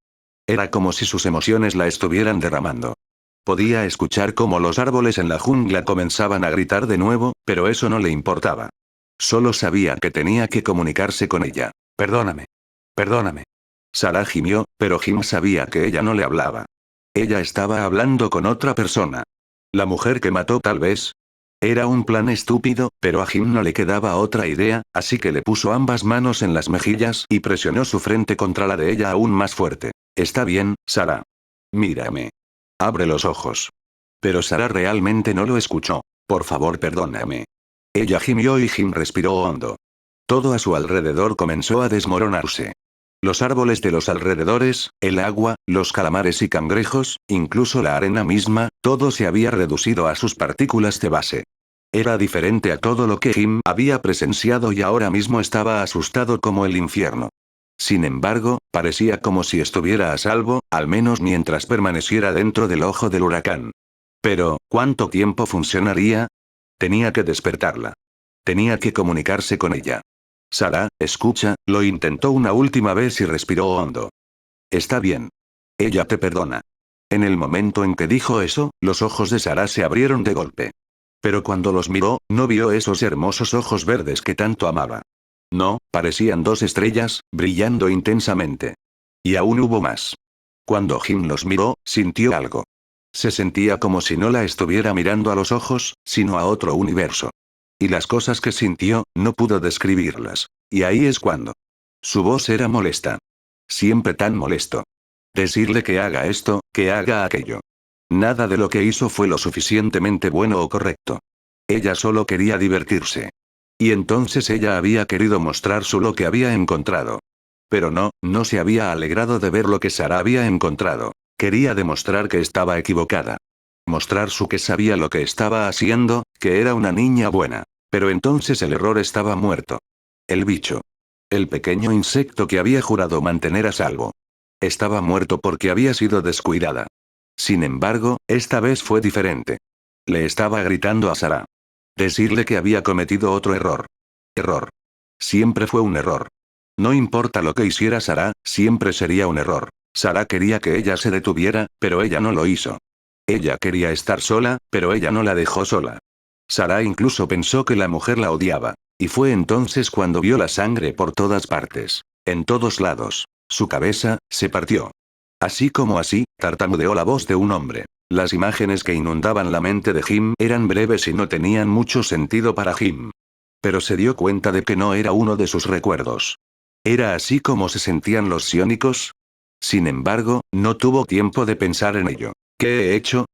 Speaker 1: Era como si sus emociones la estuvieran derramando. Podía escuchar cómo los árboles en la jungla comenzaban a gritar de nuevo, pero eso no le importaba. Solo sabía que tenía que comunicarse con ella. Perdóname. Perdóname. Sarah gimió, pero Jim sabía que ella no le hablaba. Ella estaba hablando con otra persona. La mujer que mató tal vez. Era un plan estúpido, pero a Jim no le quedaba otra idea, así que le puso ambas manos en las mejillas y presionó su frente contra la de ella aún más fuerte. Está bien, Sarah. Mírame. Abre los ojos. Pero Sarah realmente no lo escuchó. Por favor, perdóname. Ella gimió y Jim respiró hondo. Todo a su alrededor comenzó a desmoronarse. Los árboles de los alrededores, el agua, los calamares y cangrejos, incluso la arena misma, todo se había reducido a sus partículas de base. Era diferente a todo lo que Jim había presenciado y ahora mismo estaba asustado como el infierno. Sin embargo, parecía como si estuviera a salvo, al menos mientras permaneciera dentro del ojo del huracán. Pero, ¿cuánto tiempo funcionaría? Tenía que despertarla. Tenía que comunicarse con ella. Sarah, escucha, lo intentó una última vez y respiró hondo. Está bien. Ella te perdona. En el momento en que dijo eso, los ojos de Sarah se abrieron de golpe. Pero cuando los miró, no vio esos hermosos ojos verdes que tanto amaba. No, parecían dos estrellas, brillando intensamente. Y aún hubo más. Cuando Jim los miró, sintió algo. Se sentía como si no la estuviera mirando a los ojos, sino a otro universo. Y las cosas que sintió, no pudo describirlas. Y ahí es cuando. Su voz era molesta. Siempre tan molesto. Decirle que haga esto, que haga aquello. Nada de lo que hizo fue lo suficientemente bueno o correcto. Ella solo quería divertirse. Y entonces ella había querido mostrar lo que había encontrado. Pero no se había alegrado de ver lo que Sarah había encontrado. Quería demostrar que estaba equivocada. Mostrar que sabía lo que estaba haciendo, que era una niña buena. Pero entonces el error estaba muerto. El bicho. El pequeño insecto que había jurado mantener a salvo. Estaba muerto porque había sido descuidada. Sin embargo, esta vez fue diferente. Le estaba gritando a Sarah. Decirle que había cometido otro error. Error. Siempre fue un error. No importa lo que hiciera Sarah, siempre sería un error. Sarah quería que ella se detuviera, pero ella no lo hizo. Ella quería estar sola, pero ella no la dejó sola. Sarah incluso pensó que la mujer la odiaba. Y fue entonces cuando vio la sangre por todas partes. En todos lados. Su cabeza se partió. Así como así, tartamudeó la voz de un hombre. Las imágenes que inundaban la mente de Jim eran breves y no tenían mucho sentido para Jim. Pero se dio cuenta de que no era uno de sus recuerdos. ¿Era así como se sentían los psiónicos? Sin embargo, no tuvo tiempo de pensar en ello. ¿Qué he hecho?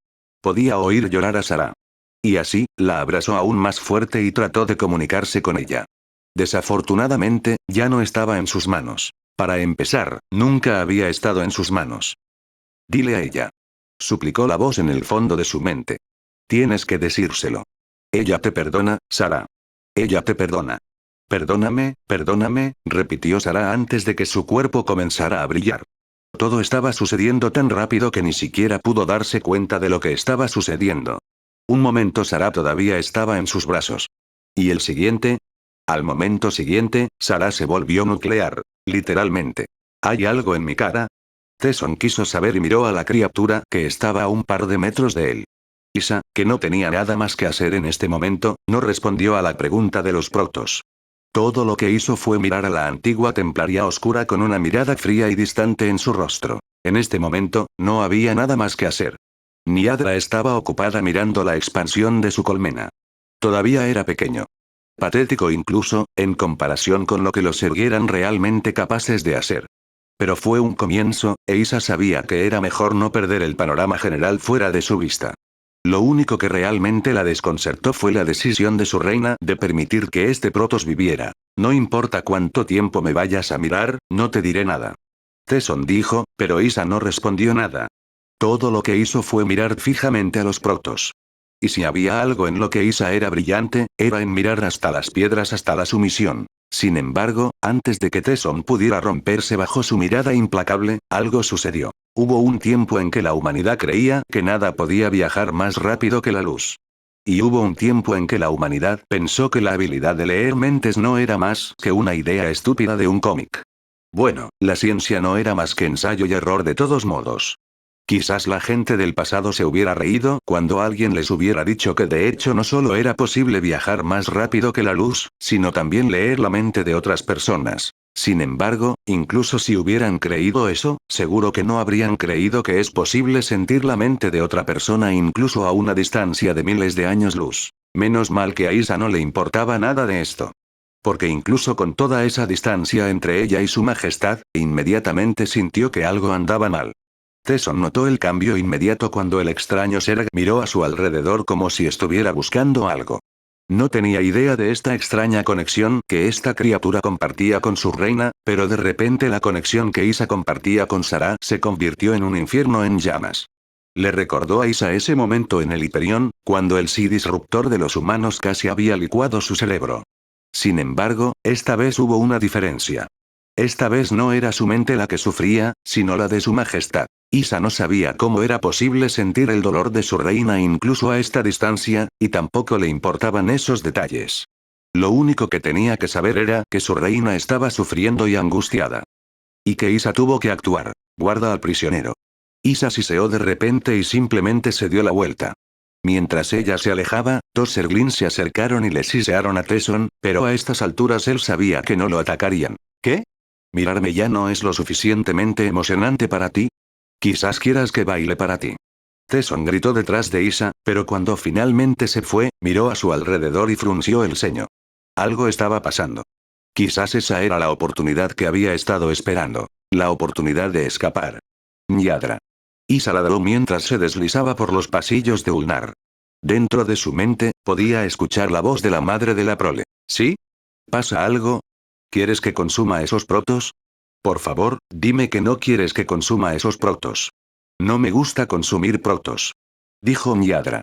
Speaker 1: Podía oír llorar a Sarah. Y así, la abrazó aún más fuerte y trató de comunicarse con ella. Desafortunadamente, ya no estaba en sus manos. Para empezar, nunca había estado en sus manos. Dile a ella. Suplicó la voz en el fondo de su mente. Tienes que decírselo. Ella te perdona, Sarah. Ella te perdona. Perdóname, perdóname, repitió Sarah antes de que su cuerpo comenzara a brillar. Todo estaba sucediendo tan rápido que ni siquiera pudo darse cuenta de lo que estaba sucediendo. Un momento Sarah todavía estaba en sus brazos. ¿Y el siguiente? Al momento siguiente, Sarah se volvió nuclear, literalmente. ¿Hay algo en mi cara? Tesson quiso saber y miró a la criatura que estaba a un par de metros de él. Isa, que no tenía nada más que hacer en este momento, no respondió a la pregunta de los protos. Todo lo que hizo fue mirar a la antigua templaria oscura con una mirada fría y distante en su rostro. En este momento, no había nada más que hacer. Niadra estaba ocupada mirando la expansión de su colmena. Todavía era pequeño. Patético incluso, en comparación con lo que los Zerg eran realmente capaces de hacer. Pero fue un comienzo, e Isa sabía que era mejor no perder el panorama general fuera de su vista. Lo único que realmente la desconcertó fue la decisión de su reina de permitir que este Protoss viviera. No importa cuánto tiempo me vayas a mirar, no te diré nada. Tesson dijo, pero Isa no respondió nada. Todo lo que hizo fue mirar fijamente a los Protoss. Y si había algo en lo que Isa era brillante, era en mirar hasta las piedras hasta la sumisión. Sin embargo, antes de que Tesson pudiera romperse bajo su mirada implacable, algo sucedió. Hubo un tiempo en que la humanidad creía que nada podía viajar más rápido que la luz. Y hubo un tiempo en que la humanidad pensó que la habilidad de leer mentes no era más que una idea estúpida de un cómic. Bueno, la ciencia no era más que ensayo y error de todos modos. Quizás la gente del pasado se hubiera reído cuando alguien les hubiera dicho que de hecho no solo era posible viajar más rápido que la luz, sino también leer la mente de otras personas. Sin embargo, incluso si hubieran creído eso, seguro que no habrían creído que es posible sentir la mente de otra persona incluso a una distancia de miles de años luz. Menos mal que a Isa no le importaba nada de esto. Porque incluso con toda esa distancia entre ella y su majestad, inmediatamente sintió que algo andaba mal. Tesson notó el cambio inmediato cuando el extraño Zerg miró a su alrededor como si estuviera buscando algo. No tenía idea de esta extraña conexión que esta criatura compartía con su reina, pero de repente la conexión que Isa compartía con Sarah se convirtió en un infierno en llamas. Le recordó a Isa ese momento en el Hyperion, cuando el Psi disruptor de los humanos casi había licuado su cerebro. Sin embargo, esta vez hubo una diferencia. Esta vez no era su mente la que sufría, sino la de su majestad. Isa no sabía cómo era posible sentir el dolor de su reina incluso a esta distancia, y tampoco le importaban esos detalles. Lo único que tenía que saber era que su reina estaba sufriendo y angustiada. Y que Isa tuvo que actuar. Guarda al prisionero. Isa siseó de repente y simplemente se dio la vuelta. Mientras ella se alejaba, dos Zerglings se acercaron y le sisearon a Tesson, pero a estas alturas él sabía que no lo atacarían. ¿Qué? ¿Mirarme ya no es lo suficientemente emocionante para ti? Quizás quieras que baile para ti. Tesson gritó detrás de Isa, pero cuando finalmente se fue, miró a su alrededor y frunció el ceño. Algo estaba pasando. Quizás esa era la oportunidad que había estado esperando. La oportunidad de escapar. Niadra. Isa ladró mientras se deslizaba por los pasillos de Ulnar. Dentro de su mente, podía escuchar la voz de la madre de la prole. ¿Sí? ¿Pasa algo? ¿Quieres que consuma esos protos? Por favor, dime que no quieres que consuma esos protos. No me gusta consumir protos. Dijo Niadra.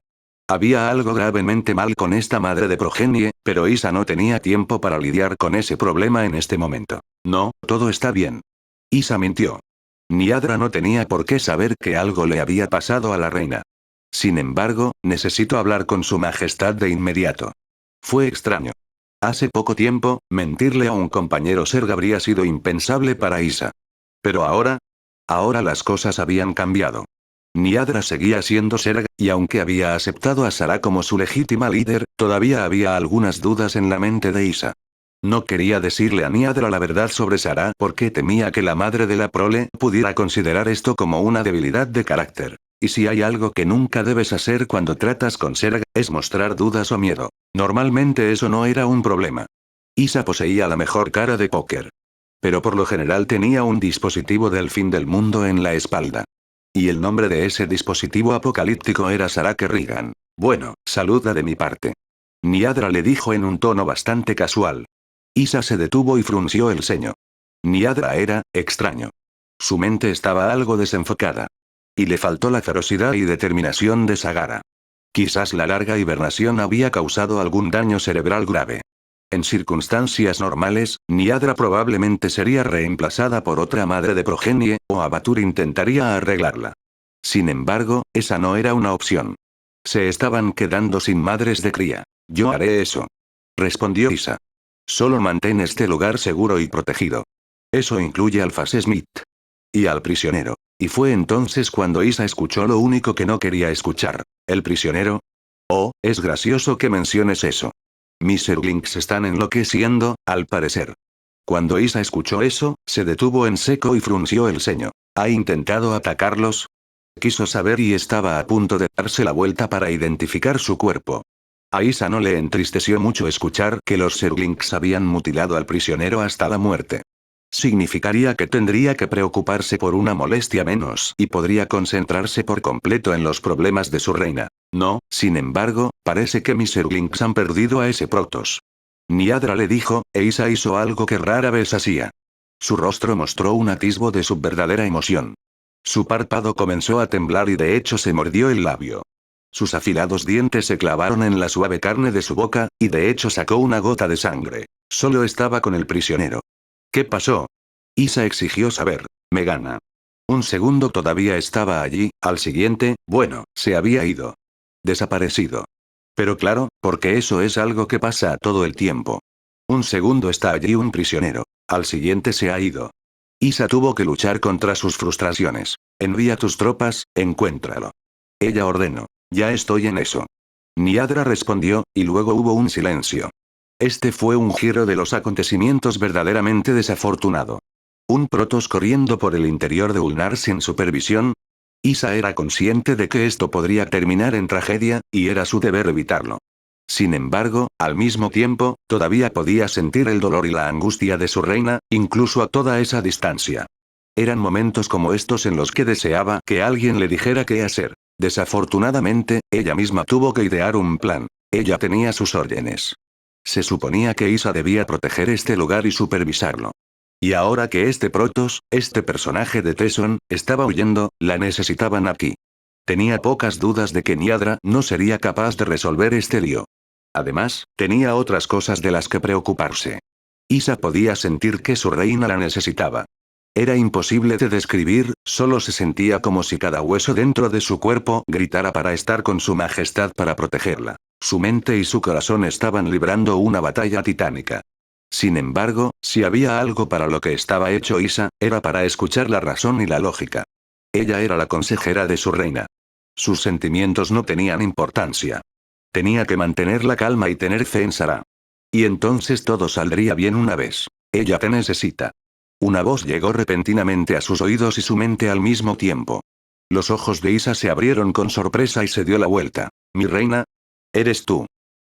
Speaker 1: Había algo gravemente mal con esta madre de progenie, pero Isa no tenía tiempo para lidiar con ese problema en este momento. No, todo está bien. Isa mintió. Niadra no tenía por qué saber que algo le había pasado a la reina. Sin embargo, necesito hablar con su majestad de inmediato. Fue extraño. Hace poco tiempo, mentirle a un compañero Zerg habría sido impensable para Isa. Pero ahora las cosas habían cambiado. Niadra seguía siendo Zerg, y aunque había aceptado a Sarah como su legítima líder, todavía había algunas dudas en la mente de Isa. No quería decirle a Niadra la verdad sobre Sarah porque temía que la madre de la prole pudiera considerar esto como una debilidad de carácter. Y si hay algo que nunca debes hacer cuando tratas con Zerg, es mostrar dudas o miedo. Normalmente eso no era un problema. Isa poseía la mejor cara de póker. Pero por lo general tenía un dispositivo del fin del mundo en la espalda. Y el nombre de ese dispositivo apocalíptico era Sarah Kerrigan. Bueno, saluda de mi parte. Niadra le dijo en un tono bastante casual. Isa se detuvo y frunció el ceño. Niadra era extraño. Su mente estaba algo desenfocada. Y le faltó la ferocidad y determinación de Sagara. Quizás la larga hibernación había causado algún daño cerebral grave. En circunstancias normales, Niadra probablemente sería reemplazada por otra madre de progenie, o Abatur intentaría arreglarla. Sin embargo, esa no era una opción. Se estaban quedando sin madres de cría. Yo haré eso. Respondió Isa. Solo mantén este lugar seguro y protegido. Eso incluye al Fas Smith. Y al prisionero. Y fue entonces cuando Isa escuchó lo único que no quería escuchar. ¿El prisionero? Oh, es gracioso que menciones eso. Mis Zerglings están enloqueciendo, al parecer. Cuando Isa escuchó eso, se detuvo en seco y frunció el ceño. ¿Ha intentado atacarlos? Quiso saber y estaba a punto de darse la vuelta para identificar su cuerpo. A Isa no le entristeció mucho escuchar que los Zerglings habían mutilado al prisionero hasta la muerte. Significaría que tendría que preocuparse por una molestia menos y podría concentrarse por completo en los problemas de su reina. No, sin embargo, parece que mis Zerglings han perdido a ese Protoss. Niadra le dijo, e Isa hizo algo que rara vez hacía. Su rostro mostró un atisbo de su verdadera emoción. Su párpado comenzó a temblar y de hecho se mordió el labio. Sus afilados dientes se clavaron en la suave carne de su boca, y de hecho sacó una gota de sangre. Solo estaba con el prisionero. ¿Qué pasó? Isa exigió saber. Me gana. Un segundo todavía estaba allí, al siguiente, bueno, se había ido. Desaparecido. Pero claro, porque eso es algo que pasa todo el tiempo. Un segundo está allí un prisionero. Al siguiente se ha ido. Isa tuvo que luchar contra sus frustraciones. Envía tus tropas, encuéntralo. Ella ordenó. Ya estoy en eso. Niadra respondió, y luego hubo un silencio. Este fue un giro de los acontecimientos verdaderamente desafortunado. Un Protoss corriendo por el interior de Ulnar sin supervisión. Isa era consciente de que esto podría terminar en tragedia, y era su deber evitarlo. Sin embargo, al mismo tiempo, todavía podía sentir el dolor y la angustia de su reina, incluso a toda esa distancia. Eran momentos como estos en los que deseaba que alguien le dijera qué hacer. Desafortunadamente, ella misma tuvo que idear un plan. Ella tenía sus órdenes. Se suponía que Isa debía proteger este lugar y supervisarlo. Y ahora que este Protoss, este personaje de Tesson, estaba huyendo, la necesitaban aquí. Tenía pocas dudas de que Niadra no sería capaz de resolver este lío. Además, tenía otras cosas de las que preocuparse. Isa podía sentir que su reina la necesitaba. Era imposible de describir, solo se sentía como si cada hueso dentro de su cuerpo gritara para estar con su majestad para protegerla. Su mente y su corazón estaban librando una batalla titánica. Sin embargo, si había algo para lo que estaba hecho Isa, era para escuchar la razón y la lógica. Ella era la consejera de su reina. Sus sentimientos no tenían importancia. Tenía que mantener la calma y tener fe en Sarah. Y entonces todo saldría bien una vez. Ella te necesita. Una voz llegó repentinamente a sus oídos y su mente al mismo tiempo. Los ojos de Isa se abrieron con sorpresa y se dio la vuelta. ¿Mi reina? ¿Eres tú?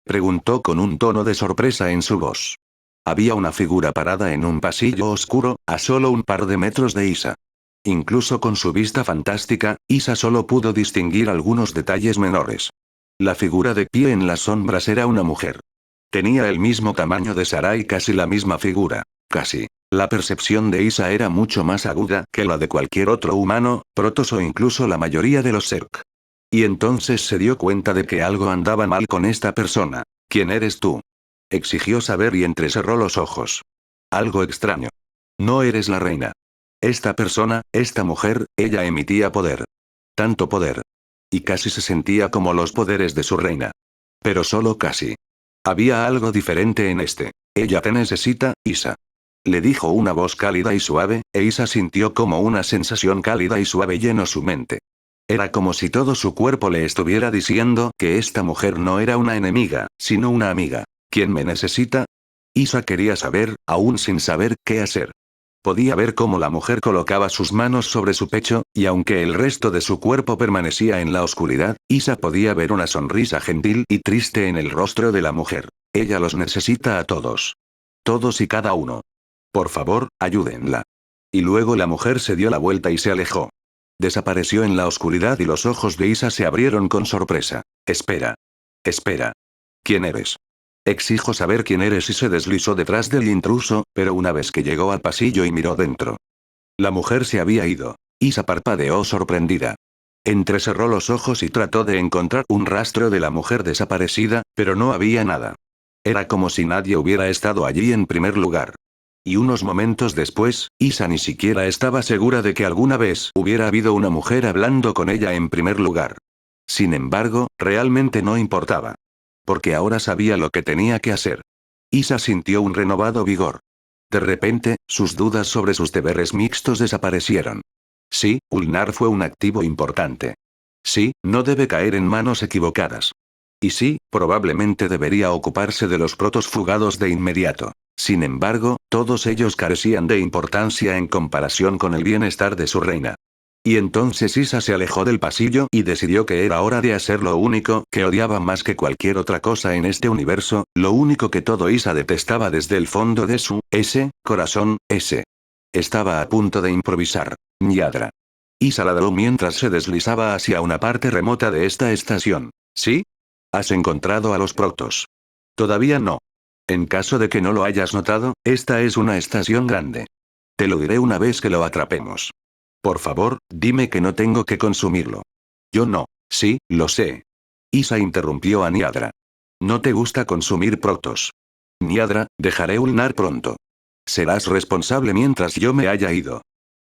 Speaker 1: Preguntó con un tono de sorpresa en su voz. Había una figura parada en un pasillo oscuro, a solo un par de metros de Isa. Incluso con su vista fantástica, Isa solo pudo distinguir algunos detalles menores. La figura de pie en las sombras era una mujer. Tenía el mismo tamaño de Sarah y casi la misma figura. Casi. La percepción de Isa era mucho más aguda que la de cualquier otro humano, Protoss o incluso la mayoría de los Zerg. Y entonces se dio cuenta de que algo andaba mal con esta persona. ¿Quién eres tú? Exigió saber y entrecerró los ojos. Algo extraño. No eres la reina. Esta persona, esta mujer, ella emitía poder. Tanto poder. Y casi se sentía como los poderes de su reina. Pero solo casi. Había algo diferente en este. Ella te necesita, Isa. Le dijo una voz cálida y suave, e Isa sintió como una sensación cálida y suave llenó su mente. Era como si todo su cuerpo le estuviera diciendo que esta mujer no era una enemiga, sino una amiga. ¿Quién me necesita? Isa quería saber, aún sin saber qué hacer. Podía ver cómo la mujer colocaba sus manos sobre su pecho, y aunque el resto de su cuerpo permanecía en la oscuridad, Isa podía ver una sonrisa gentil y triste en el rostro de la mujer. Ella los necesita a todos. Todos y cada uno. Por favor, ayúdenla. Y luego la mujer se dio la vuelta y se alejó. Desapareció en la oscuridad y los ojos de Isa se abrieron con sorpresa. Espera. Espera. ¿Quién eres? Exijo saber quién eres, y se deslizó detrás del intruso, pero una vez que llegó al pasillo y miró dentro. La mujer se había ido. Isa parpadeó sorprendida. Entrecerró los ojos y trató de encontrar un rastro de la mujer desaparecida, pero no había nada. Era como si nadie hubiera estado allí en primer lugar. Y unos momentos después, Isa ni siquiera estaba segura de que alguna vez hubiera habido una mujer hablando con ella en primer lugar. Sin embargo, realmente no importaba. Porque ahora sabía lo que tenía que hacer. Isa sintió un renovado vigor. De repente, sus dudas sobre sus deberes mixtos desaparecieron. Sí, Ulnar fue un activo importante. Sí, no debe caer en manos equivocadas. Y sí, probablemente debería ocuparse de los protos fugados de inmediato. Sin embargo, todos ellos carecían de importancia en comparación con el bienestar de su reina. Y entonces Isa se alejó del pasillo y decidió que era hora de hacer lo único que odiaba más que cualquier otra cosa en este universo, lo único que todo Isa detestaba desde el fondo de su corazón. Estaba a punto de improvisar. Nyadra. Isa ladró mientras se deslizaba hacia una parte remota de esta estación. ¿Sí? ¿Has encontrado a los protos? Todavía no. En caso de que no lo hayas notado, esta es una estación grande. Te lo diré una vez que lo atrapemos. Por favor, dime que no tengo que consumirlo. Yo no. Sí, lo sé. Isa interrumpió a Nyadra. No te gusta consumir protos. Nyadra, dejaré Ulnar pronto. Serás responsable mientras yo me haya ido.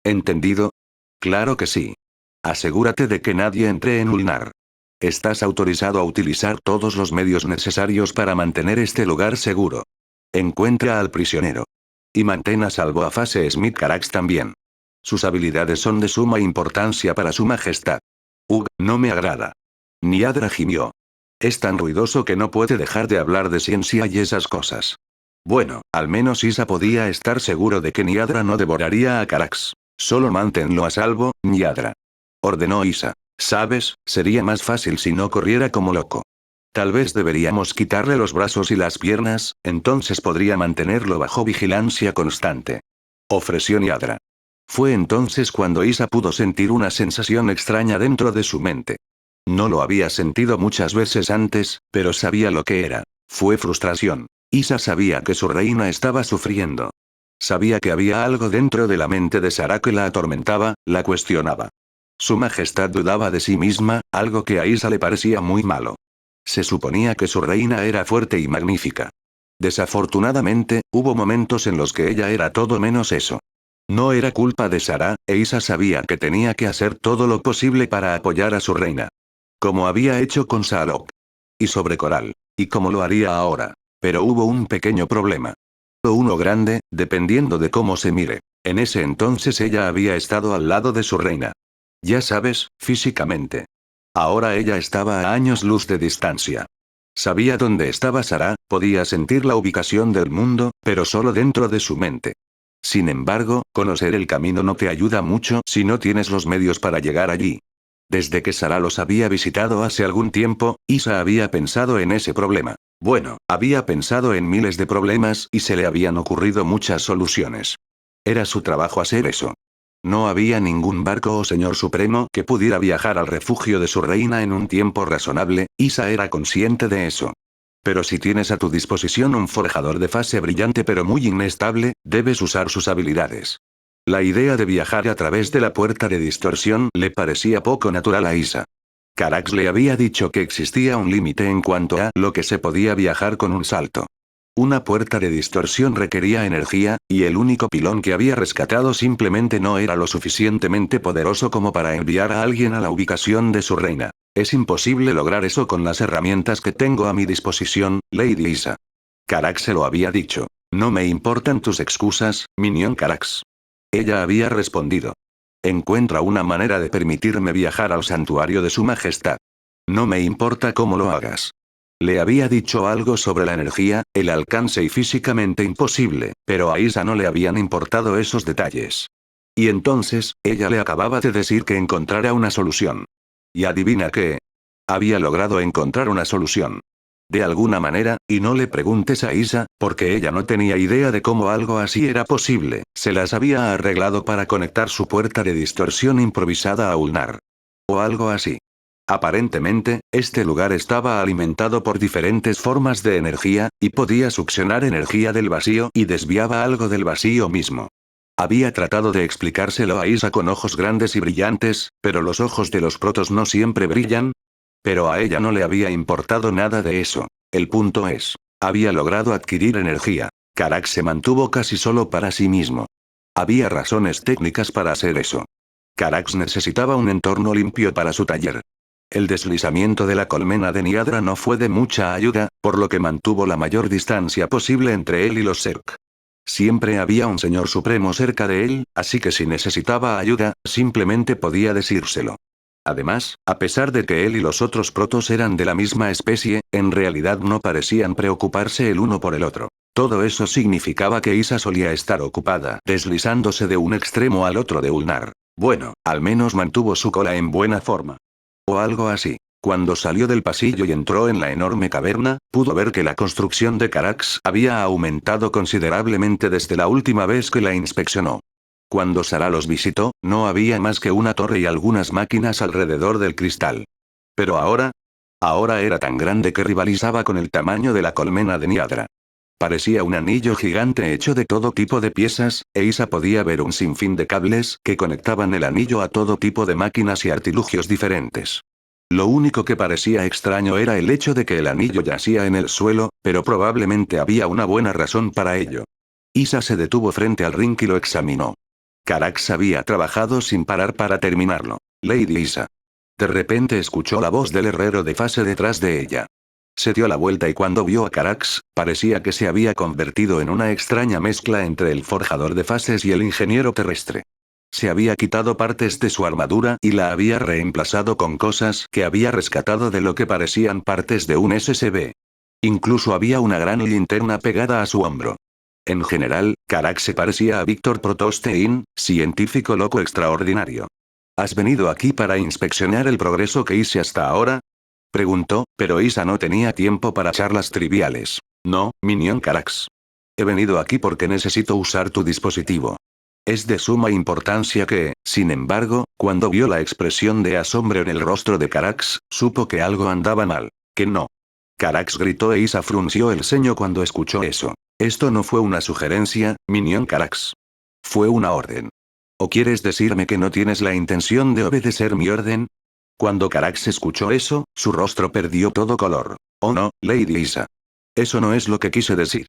Speaker 1: ¿Entendido? Claro que sí. Asegúrate de que nadie entre en Ulnar. Estás autorizado a utilizar todos los medios necesarios para mantener este lugar seguro. Encuentra al prisionero. Y mantén a salvo a Phase Smith Carax también. Sus habilidades son de suma importancia para su majestad. No me agrada. Nyadra gimió. Es tan ruidoso que no puede dejar de hablar de ciencia y esas cosas. Bueno, al menos Isa podía estar seguro de que Nyadra no devoraría a Carax. Solo manténlo a salvo, Nyadra. Ordenó Isa. Sabes, sería más fácil si no corriera como loco. Tal vez deberíamos quitarle los brazos y las piernas, entonces podría mantenerlo bajo vigilancia constante. Ofreció Nyadra. Fue entonces cuando Isa pudo sentir una sensación extraña dentro de su mente. No lo había sentido muchas veces antes, pero sabía lo que era. Fue frustración. Isa sabía que su reina estaba sufriendo. Sabía que había algo dentro de la mente de Sara que la atormentaba, la cuestionaba. Su majestad dudaba de sí misma, algo que a Isa le parecía muy malo. Se suponía que su reina era fuerte y magnífica. Desafortunadamente, hubo momentos en los que ella era todo menos eso. No era culpa de Sara, e Isa sabía que tenía que hacer todo lo posible para apoyar a su reina. Como había hecho con Salok. Y sobre Coral. Y como lo haría ahora. Pero hubo un pequeño problema. O uno grande, dependiendo de cómo se mire. En ese entonces ella había estado al lado de su reina. Ya sabes, físicamente. Ahora ella estaba a años luz de distancia. Sabía dónde estaba Sara, podía sentir la ubicación del mundo, pero solo dentro de su mente. Sin embargo, conocer el camino no te ayuda mucho si no tienes los medios para llegar allí. Desde que Sara los había visitado hace algún tiempo, Isa había pensado en ese problema. Bueno, había pensado en miles de problemas y se le habían ocurrido muchas soluciones. Era su trabajo hacer eso. No había ningún barco o señor supremo que pudiera viajar al refugio de su reina en un tiempo razonable, Isa era consciente de eso. Pero si tienes a tu disposición un forjador de fase brillante pero muy inestable, debes usar sus habilidades. La idea de viajar a través de la puerta de distorsión le parecía poco natural a Isa. Carax le había dicho que existía un límite en cuanto a lo que se podía viajar con un salto. Una puerta de distorsión requería energía, y el único pilón que había rescatado simplemente no era lo suficientemente poderoso como para enviar a alguien a la ubicación de su reina. Es imposible lograr eso con las herramientas que tengo a mi disposición, Lady Isa. Carax se lo había dicho. No me importan tus excusas, minion Carax. Ella había respondido. Encuentra una manera de permitirme viajar al santuario de su majestad. No me importa cómo lo hagas. Le había dicho algo sobre la energía, el alcance y físicamente imposible, pero a Isa no le habían importado esos detalles. Y entonces, ella le acababa de decir que encontrara una solución. Y adivina qué. Había logrado encontrar una solución. De alguna manera, y no le preguntes a Isa, porque ella no tenía idea de cómo algo así era posible, se las había arreglado para conectar su puerta de distorsión improvisada a Ulnar. O algo así. Aparentemente, este lugar estaba alimentado por diferentes formas de energía, y podía succionar energía del vacío y desviaba algo del vacío mismo. Había tratado de explicárselo a Isa con ojos grandes y brillantes, pero los ojos de los protos no siempre brillan. Pero a ella no le había importado nada de eso. El punto es, había logrado adquirir energía. Karak se mantuvo casi solo para sí mismo. Había razones técnicas para hacer eso. Carax necesitaba un entorno limpio para su taller. El deslizamiento de la colmena de Niadra no fue de mucha ayuda, por lo que mantuvo la mayor distancia posible entre él y los Zerg. Siempre había un señor supremo cerca de él, así que si necesitaba ayuda, simplemente podía decírselo. Además, a pesar de que él y los otros protos eran de la misma especie, en realidad no parecían preocuparse el uno por el otro. Todo eso significaba que Isa solía estar ocupada deslizándose de un extremo al otro de Ulnar. Bueno, al menos mantuvo su cola en buena forma. O algo así. Cuando salió del pasillo y entró en la enorme caverna, pudo ver que la construcción de Carax había aumentado considerablemente desde la última vez que la inspeccionó. Cuando Sara los visitó, no había más que una torre y algunas máquinas alrededor del cristal. Pero ahora era tan grande que rivalizaba con el tamaño de la colmena de Niadra. Parecía un anillo gigante hecho de todo tipo de piezas, e Isa podía ver un sinfín de cables que conectaban el anillo a todo tipo de máquinas y artilugios diferentes. Lo único que parecía extraño era el hecho de que el anillo yacía en el suelo, pero probablemente había una buena razón para ello. Isa se detuvo frente al ring y lo examinó. Carax había trabajado sin parar para terminarlo. Lady Isa. De repente escuchó la voz del herrero de fase detrás de ella. Se dio la vuelta y cuando vio a Carax, parecía que se había convertido en una extraña mezcla entre el forjador de fases y el ingeniero terrestre. Se había quitado partes de su armadura y la había reemplazado con cosas que había rescatado de lo que parecían partes de un SSB. Incluso había una gran linterna pegada a su hombro. En general, Carax se parecía a Víctor Protostein, científico loco extraordinario. ¿Has venido aquí para inspeccionar el progreso que hice hasta ahora? Preguntó, pero Isa no tenía tiempo para charlas triviales. No, Minion Carax. He venido aquí porque necesito usar tu dispositivo. Es de suma importancia que, sin embargo, cuando vio la expresión de asombro en el rostro de Carax, supo que algo andaba mal. Que no. Carax gritó e Isa frunció el ceño cuando escuchó eso. Esto no fue una sugerencia, Minion Carax. Fue una orden. ¿O quieres decirme que no tienes la intención de obedecer mi orden? Cuando Carax escuchó eso, su rostro perdió todo color. Oh no, Lady Isa. Eso no es lo que quise decir.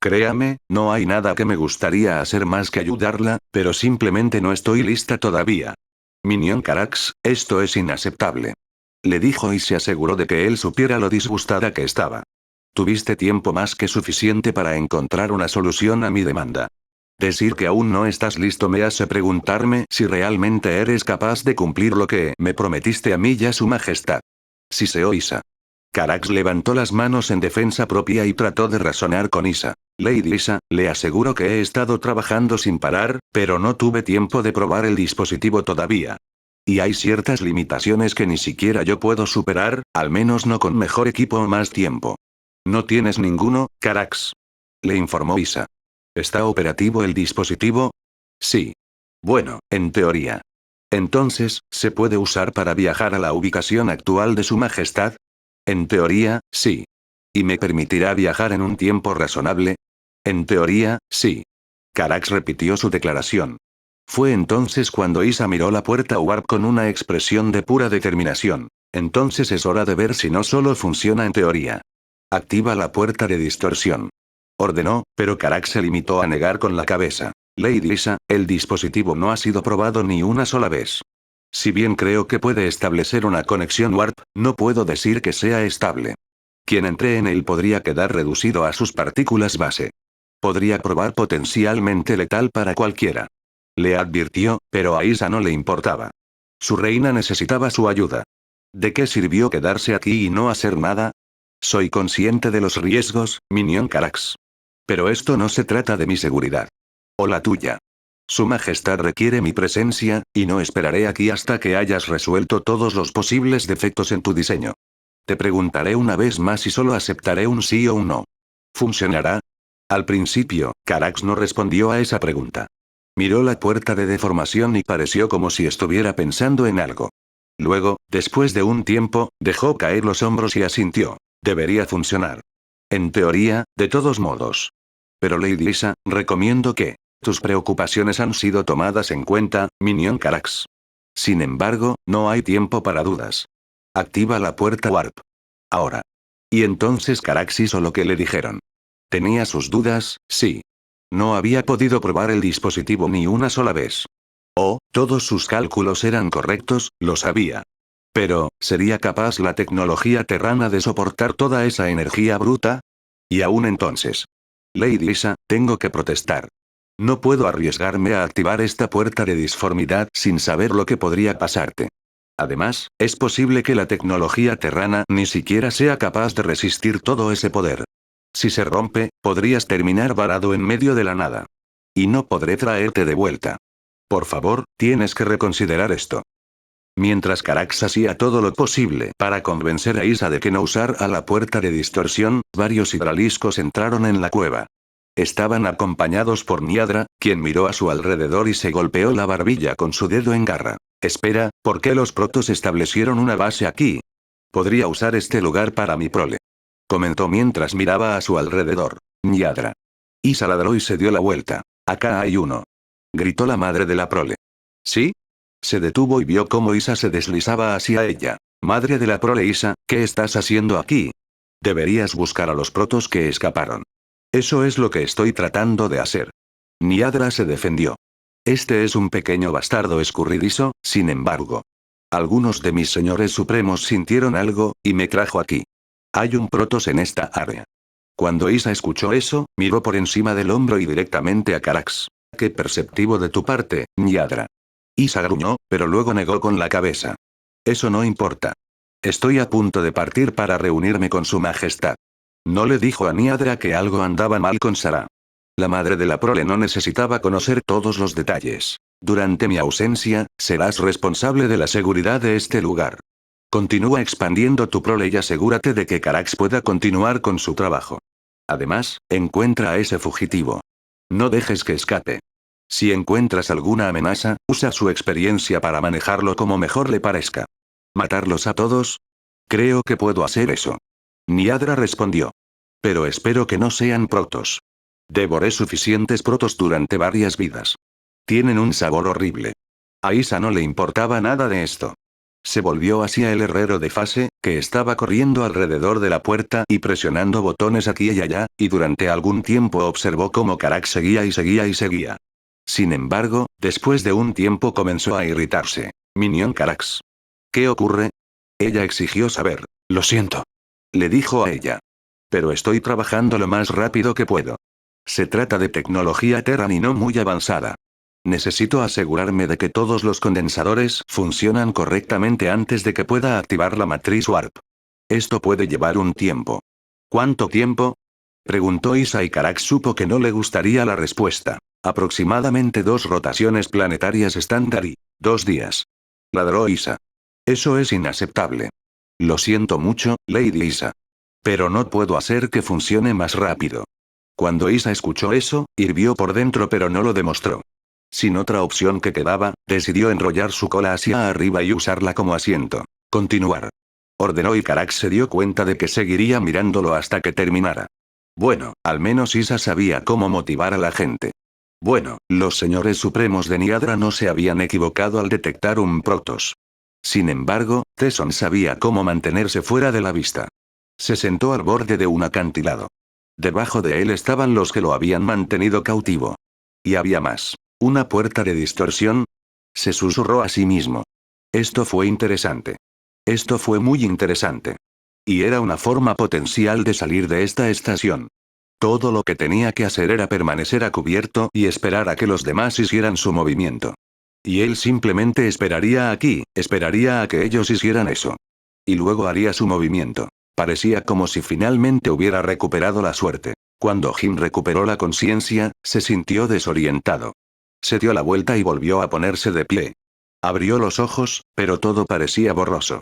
Speaker 1: Créame, no hay nada que me gustaría hacer más que ayudarla, pero simplemente no estoy lista todavía. Minion Carax, esto es inaceptable. Le dijo y se aseguró de que él supiera lo disgustada que estaba. Tuviste tiempo más que suficiente para encontrar una solución a mi demanda. Decir que aún no estás listo me hace preguntarme si realmente eres capaz de cumplir lo que me prometiste a mí y a su majestad. Siseó Isa. Carax levantó las manos en defensa propia y trató de razonar con Isa. Lady Isa, le aseguro que he estado trabajando sin parar, pero no tuve tiempo de probar el dispositivo todavía. Y hay ciertas limitaciones que ni siquiera yo puedo superar, al menos no con mejor equipo o más tiempo. ¿No tienes ninguno, Carax? Le informó Isa. ¿Está operativo el dispositivo? Sí. Bueno, en teoría. Entonces, ¿se puede usar para viajar a la ubicación actual de su majestad? En teoría, sí. ¿Y me permitirá viajar en un tiempo razonable? En teoría, sí. Carax repitió su declaración. Fue entonces cuando Isa miró la puerta Warp con una expresión de pura determinación. Entonces es hora de ver si no solo funciona en teoría. Activa la puerta de distorsión. Ordenó, pero Carax se limitó a negar con la cabeza. Lady Isa, el dispositivo no ha sido probado ni una sola vez. Si bien creo que puede establecer una conexión Warp, no puedo decir que sea estable. Quien entre en él podría quedar reducido a sus partículas base. Podría probar potencialmente letal para cualquiera. Le advirtió, pero a Isa no le importaba. Su reina necesitaba su ayuda. ¿De qué sirvió quedarse aquí y no hacer nada? Soy consciente de los riesgos, Minion Carax. Pero esto no se trata de mi seguridad. O la tuya. Su Majestad requiere mi presencia, y no esperaré aquí hasta que hayas resuelto todos los posibles defectos en tu diseño. Te preguntaré una vez más y solo aceptaré un sí o un no. ¿Funcionará? Al principio, Carax no respondió a esa pregunta. Miró la puerta de deformación y pareció como si estuviera pensando en algo. Luego, después de un tiempo, dejó caer los hombros y asintió. Debería funcionar. En teoría, de todos modos. Pero Lady Lisa, recomiendo que tus preocupaciones han sido tomadas en cuenta, Minion Carax. Sin embargo, no hay tiempo para dudas. Activa la puerta Warp. Ahora. Y entonces Carax hizo lo que le dijeron. ¿Tenía sus dudas? Sí. No había podido probar el dispositivo ni una sola vez. Oh, todos sus cálculos eran correctos, lo sabía. Pero, ¿sería capaz la tecnología terrana de soportar toda esa energía bruta? Y aún entonces. Lady Lisa, tengo que protestar. No puedo arriesgarme a activar esta puerta de disformidad sin saber lo que podría pasarte. Además, es posible que la tecnología terrana ni siquiera sea capaz de resistir todo ese poder. Si se rompe, podrías terminar varado en medio de la nada. Y no podré traerte de vuelta. Por favor, tienes que reconsiderar esto. Mientras Carax hacía todo lo posible para convencer a Isa de que no usara la puerta de distorsión, varios hidraliscos entraron en la cueva. Estaban acompañados por Niadra, quien miró a su alrededor y se golpeó la barbilla con su dedo en garra. Espera, ¿por qué los protos establecieron una base aquí? Podría usar este lugar para mi prole. Comentó mientras miraba a su alrededor. Niadra. Isa ladró y se dio la vuelta. Acá hay uno. Gritó la madre de la prole. ¿Sí? Se detuvo y vio cómo Isa se deslizaba hacia ella. Madre de la prole Isa, ¿qué estás haciendo aquí? Deberías buscar a los protos que escaparon. Eso es lo que estoy tratando de hacer. Niadra se defendió. Este es un pequeño bastardo escurridizo, sin embargo. Algunos de mis señores supremos sintieron algo, y me trajo aquí. Hay un protos en esta área. Cuando Isa escuchó eso, miró por encima del hombro y directamente a Carax. Qué perceptivo de tu parte, Niadra. Isa gruñó, pero luego negó con la cabeza. Eso no importa. Estoy a punto de partir para reunirme con su majestad. No le dijo a Niadra que algo andaba mal con Sara. La madre de la prole no necesitaba conocer todos los detalles. Durante mi ausencia, serás responsable de la seguridad de este lugar. Continúa expandiendo tu prole y asegúrate de que Carax pueda continuar con su trabajo. Además, encuentra a ese fugitivo. No dejes que escape. Si encuentras alguna amenaza, usa su experiencia para manejarlo como mejor le parezca. ¿Matarlos a todos? Creo que puedo hacer eso. Niadra respondió. Pero espero que no sean protos. Devoré suficientes protos durante varias vidas. Tienen un sabor horrible. A Isa no le importaba nada de esto. Se volvió hacia el herrero de fase, que estaba corriendo alrededor de la puerta y presionando botones aquí y allá, y durante algún tiempo observó cómo Carax seguía y seguía y seguía. Sin embargo, después de un tiempo comenzó a irritarse. Minion Carax. ¿Qué ocurre? Ella exigió saber. Lo siento. Le dijo a ella. Pero estoy trabajando lo más rápido que puedo. Se trata de tecnología Terran y no muy avanzada. Necesito asegurarme de que todos los condensadores funcionan correctamente antes de que pueda activar la matriz Warp. Esto puede llevar un tiempo. ¿Cuánto tiempo? Preguntó Isa y Carax supo que no le gustaría la respuesta. Aproximadamente 2 rotaciones planetarias estándar y 2 días. Ladró Isa. Eso es inaceptable. Lo siento mucho, Lady Isa. Pero no puedo hacer que funcione más rápido. Cuando Isa escuchó eso, hirvió por dentro pero no lo demostró. Sin otra opción que quedaba, decidió enrollar su cola hacia arriba y usarla como asiento. Continuar. Ordenó y Carax se dio cuenta de que seguiría mirándolo hasta que terminara. Bueno, al menos Isa sabía cómo motivar a la gente. Bueno, los señores supremos de Niadra no se habían equivocado al detectar un protos. Sin embargo, Tesson sabía cómo mantenerse fuera de la vista. Se sentó al borde de un acantilado. Debajo de él estaban los que lo habían mantenido cautivo. Y había más. ¿Una puerta de distorsión? Se susurró a sí mismo. Esto fue interesante. Esto fue muy interesante. Y era una forma potencial de salir de esta estación. Todo lo que tenía que hacer era permanecer a cubierto y esperar a que los demás hicieran su movimiento. Y él simplemente esperaría aquí, esperaría a que ellos hicieran eso. Y luego haría su movimiento. Parecía como si finalmente hubiera recuperado la suerte. Cuando Jim recuperó la conciencia, se sintió desorientado. Se dio la vuelta y volvió a ponerse de pie. Abrió los ojos, pero todo parecía borroso.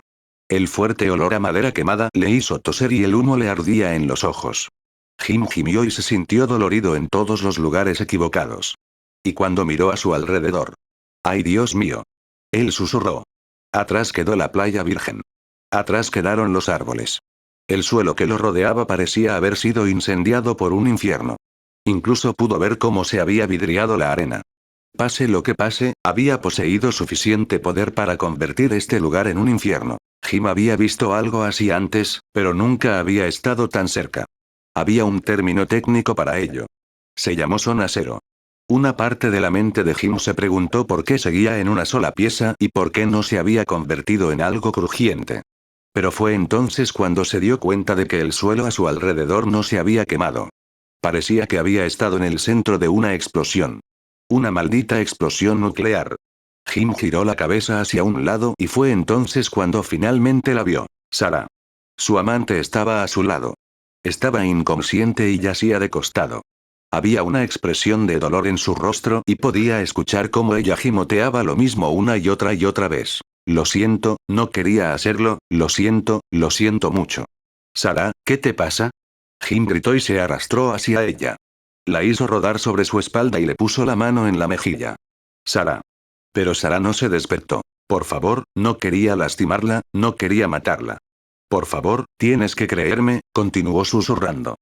Speaker 1: El fuerte olor a madera quemada le hizo toser y el humo le ardía en los ojos. Jim gimió y se sintió dolorido en todos los lugares equivocados. Y cuando miró a su alrededor. ¡Ay, Dios mío! Él susurró. Atrás quedó la playa virgen. Atrás quedaron los árboles. El suelo que lo rodeaba parecía haber sido incendiado por un infierno. Incluso pudo ver cómo se había vidriado la arena. Pase lo que pase, había poseído suficiente poder para convertir este lugar en un infierno. Jim había visto algo así antes, pero nunca había estado tan cerca. Había un término técnico para ello. Se llamó zona cero. Una parte de la mente de Jim se preguntó por qué seguía en una sola pieza y por qué no se había convertido en algo crujiente. Pero fue entonces cuando se dio cuenta de que el suelo a su alrededor no se había quemado. Parecía que había estado en el centro de una explosión. Una maldita explosión nuclear. Jim giró la cabeza hacia un lado y fue entonces cuando finalmente la vio. Sarah. Su amante estaba a su lado. Estaba inconsciente y yacía de costado. Había una expresión de dolor en su rostro y podía escuchar cómo ella gimoteaba lo mismo una y otra vez. Lo siento, no quería hacerlo, lo siento mucho. Sarah, ¿qué te pasa? Jim gritó y se arrastró hacia ella. La hizo rodar sobre su espalda y le puso la mano en la mejilla. Sarah. Pero Sarah no se despertó. Por favor, no quería lastimarla, no quería matarla. Por favor, tienes que creerme, continuó susurrando.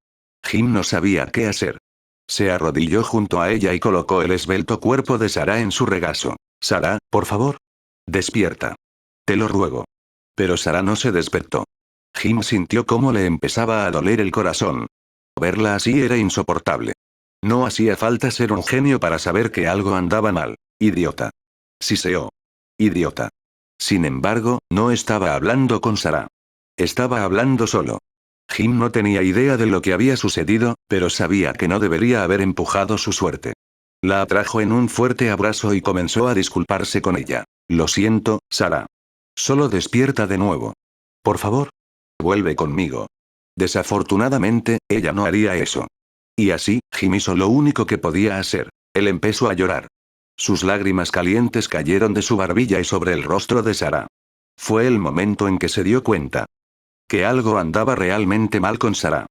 Speaker 1: Jim no sabía qué hacer. Se arrodilló junto a ella y colocó el esbelto cuerpo de Sarah en su regazo. Sarah, por favor. Despierta. Te lo ruego. Pero Sarah no se despertó. Jim sintió cómo le empezaba a doler el corazón. Verla así era insoportable. No hacía falta ser un genio para saber que algo andaba mal. Idiota. Siseó. Idiota. Sin embargo, no estaba hablando con Sarah. Estaba hablando solo. Jim no tenía idea de lo que había sucedido, pero sabía que no debería haber empujado su suerte. La atrajo en un fuerte abrazo y comenzó a disculparse con ella. Lo siento, Sarah. Solo despierta de nuevo. Por favor. Vuelve conmigo. Desafortunadamente, ella no haría eso. Y así, Jim hizo lo único que podía hacer. Él empezó a llorar. Sus lágrimas calientes cayeron de su barbilla y sobre el rostro de Sarah. Fue el momento en que se dio cuenta. Que algo andaba realmente mal con Sarah.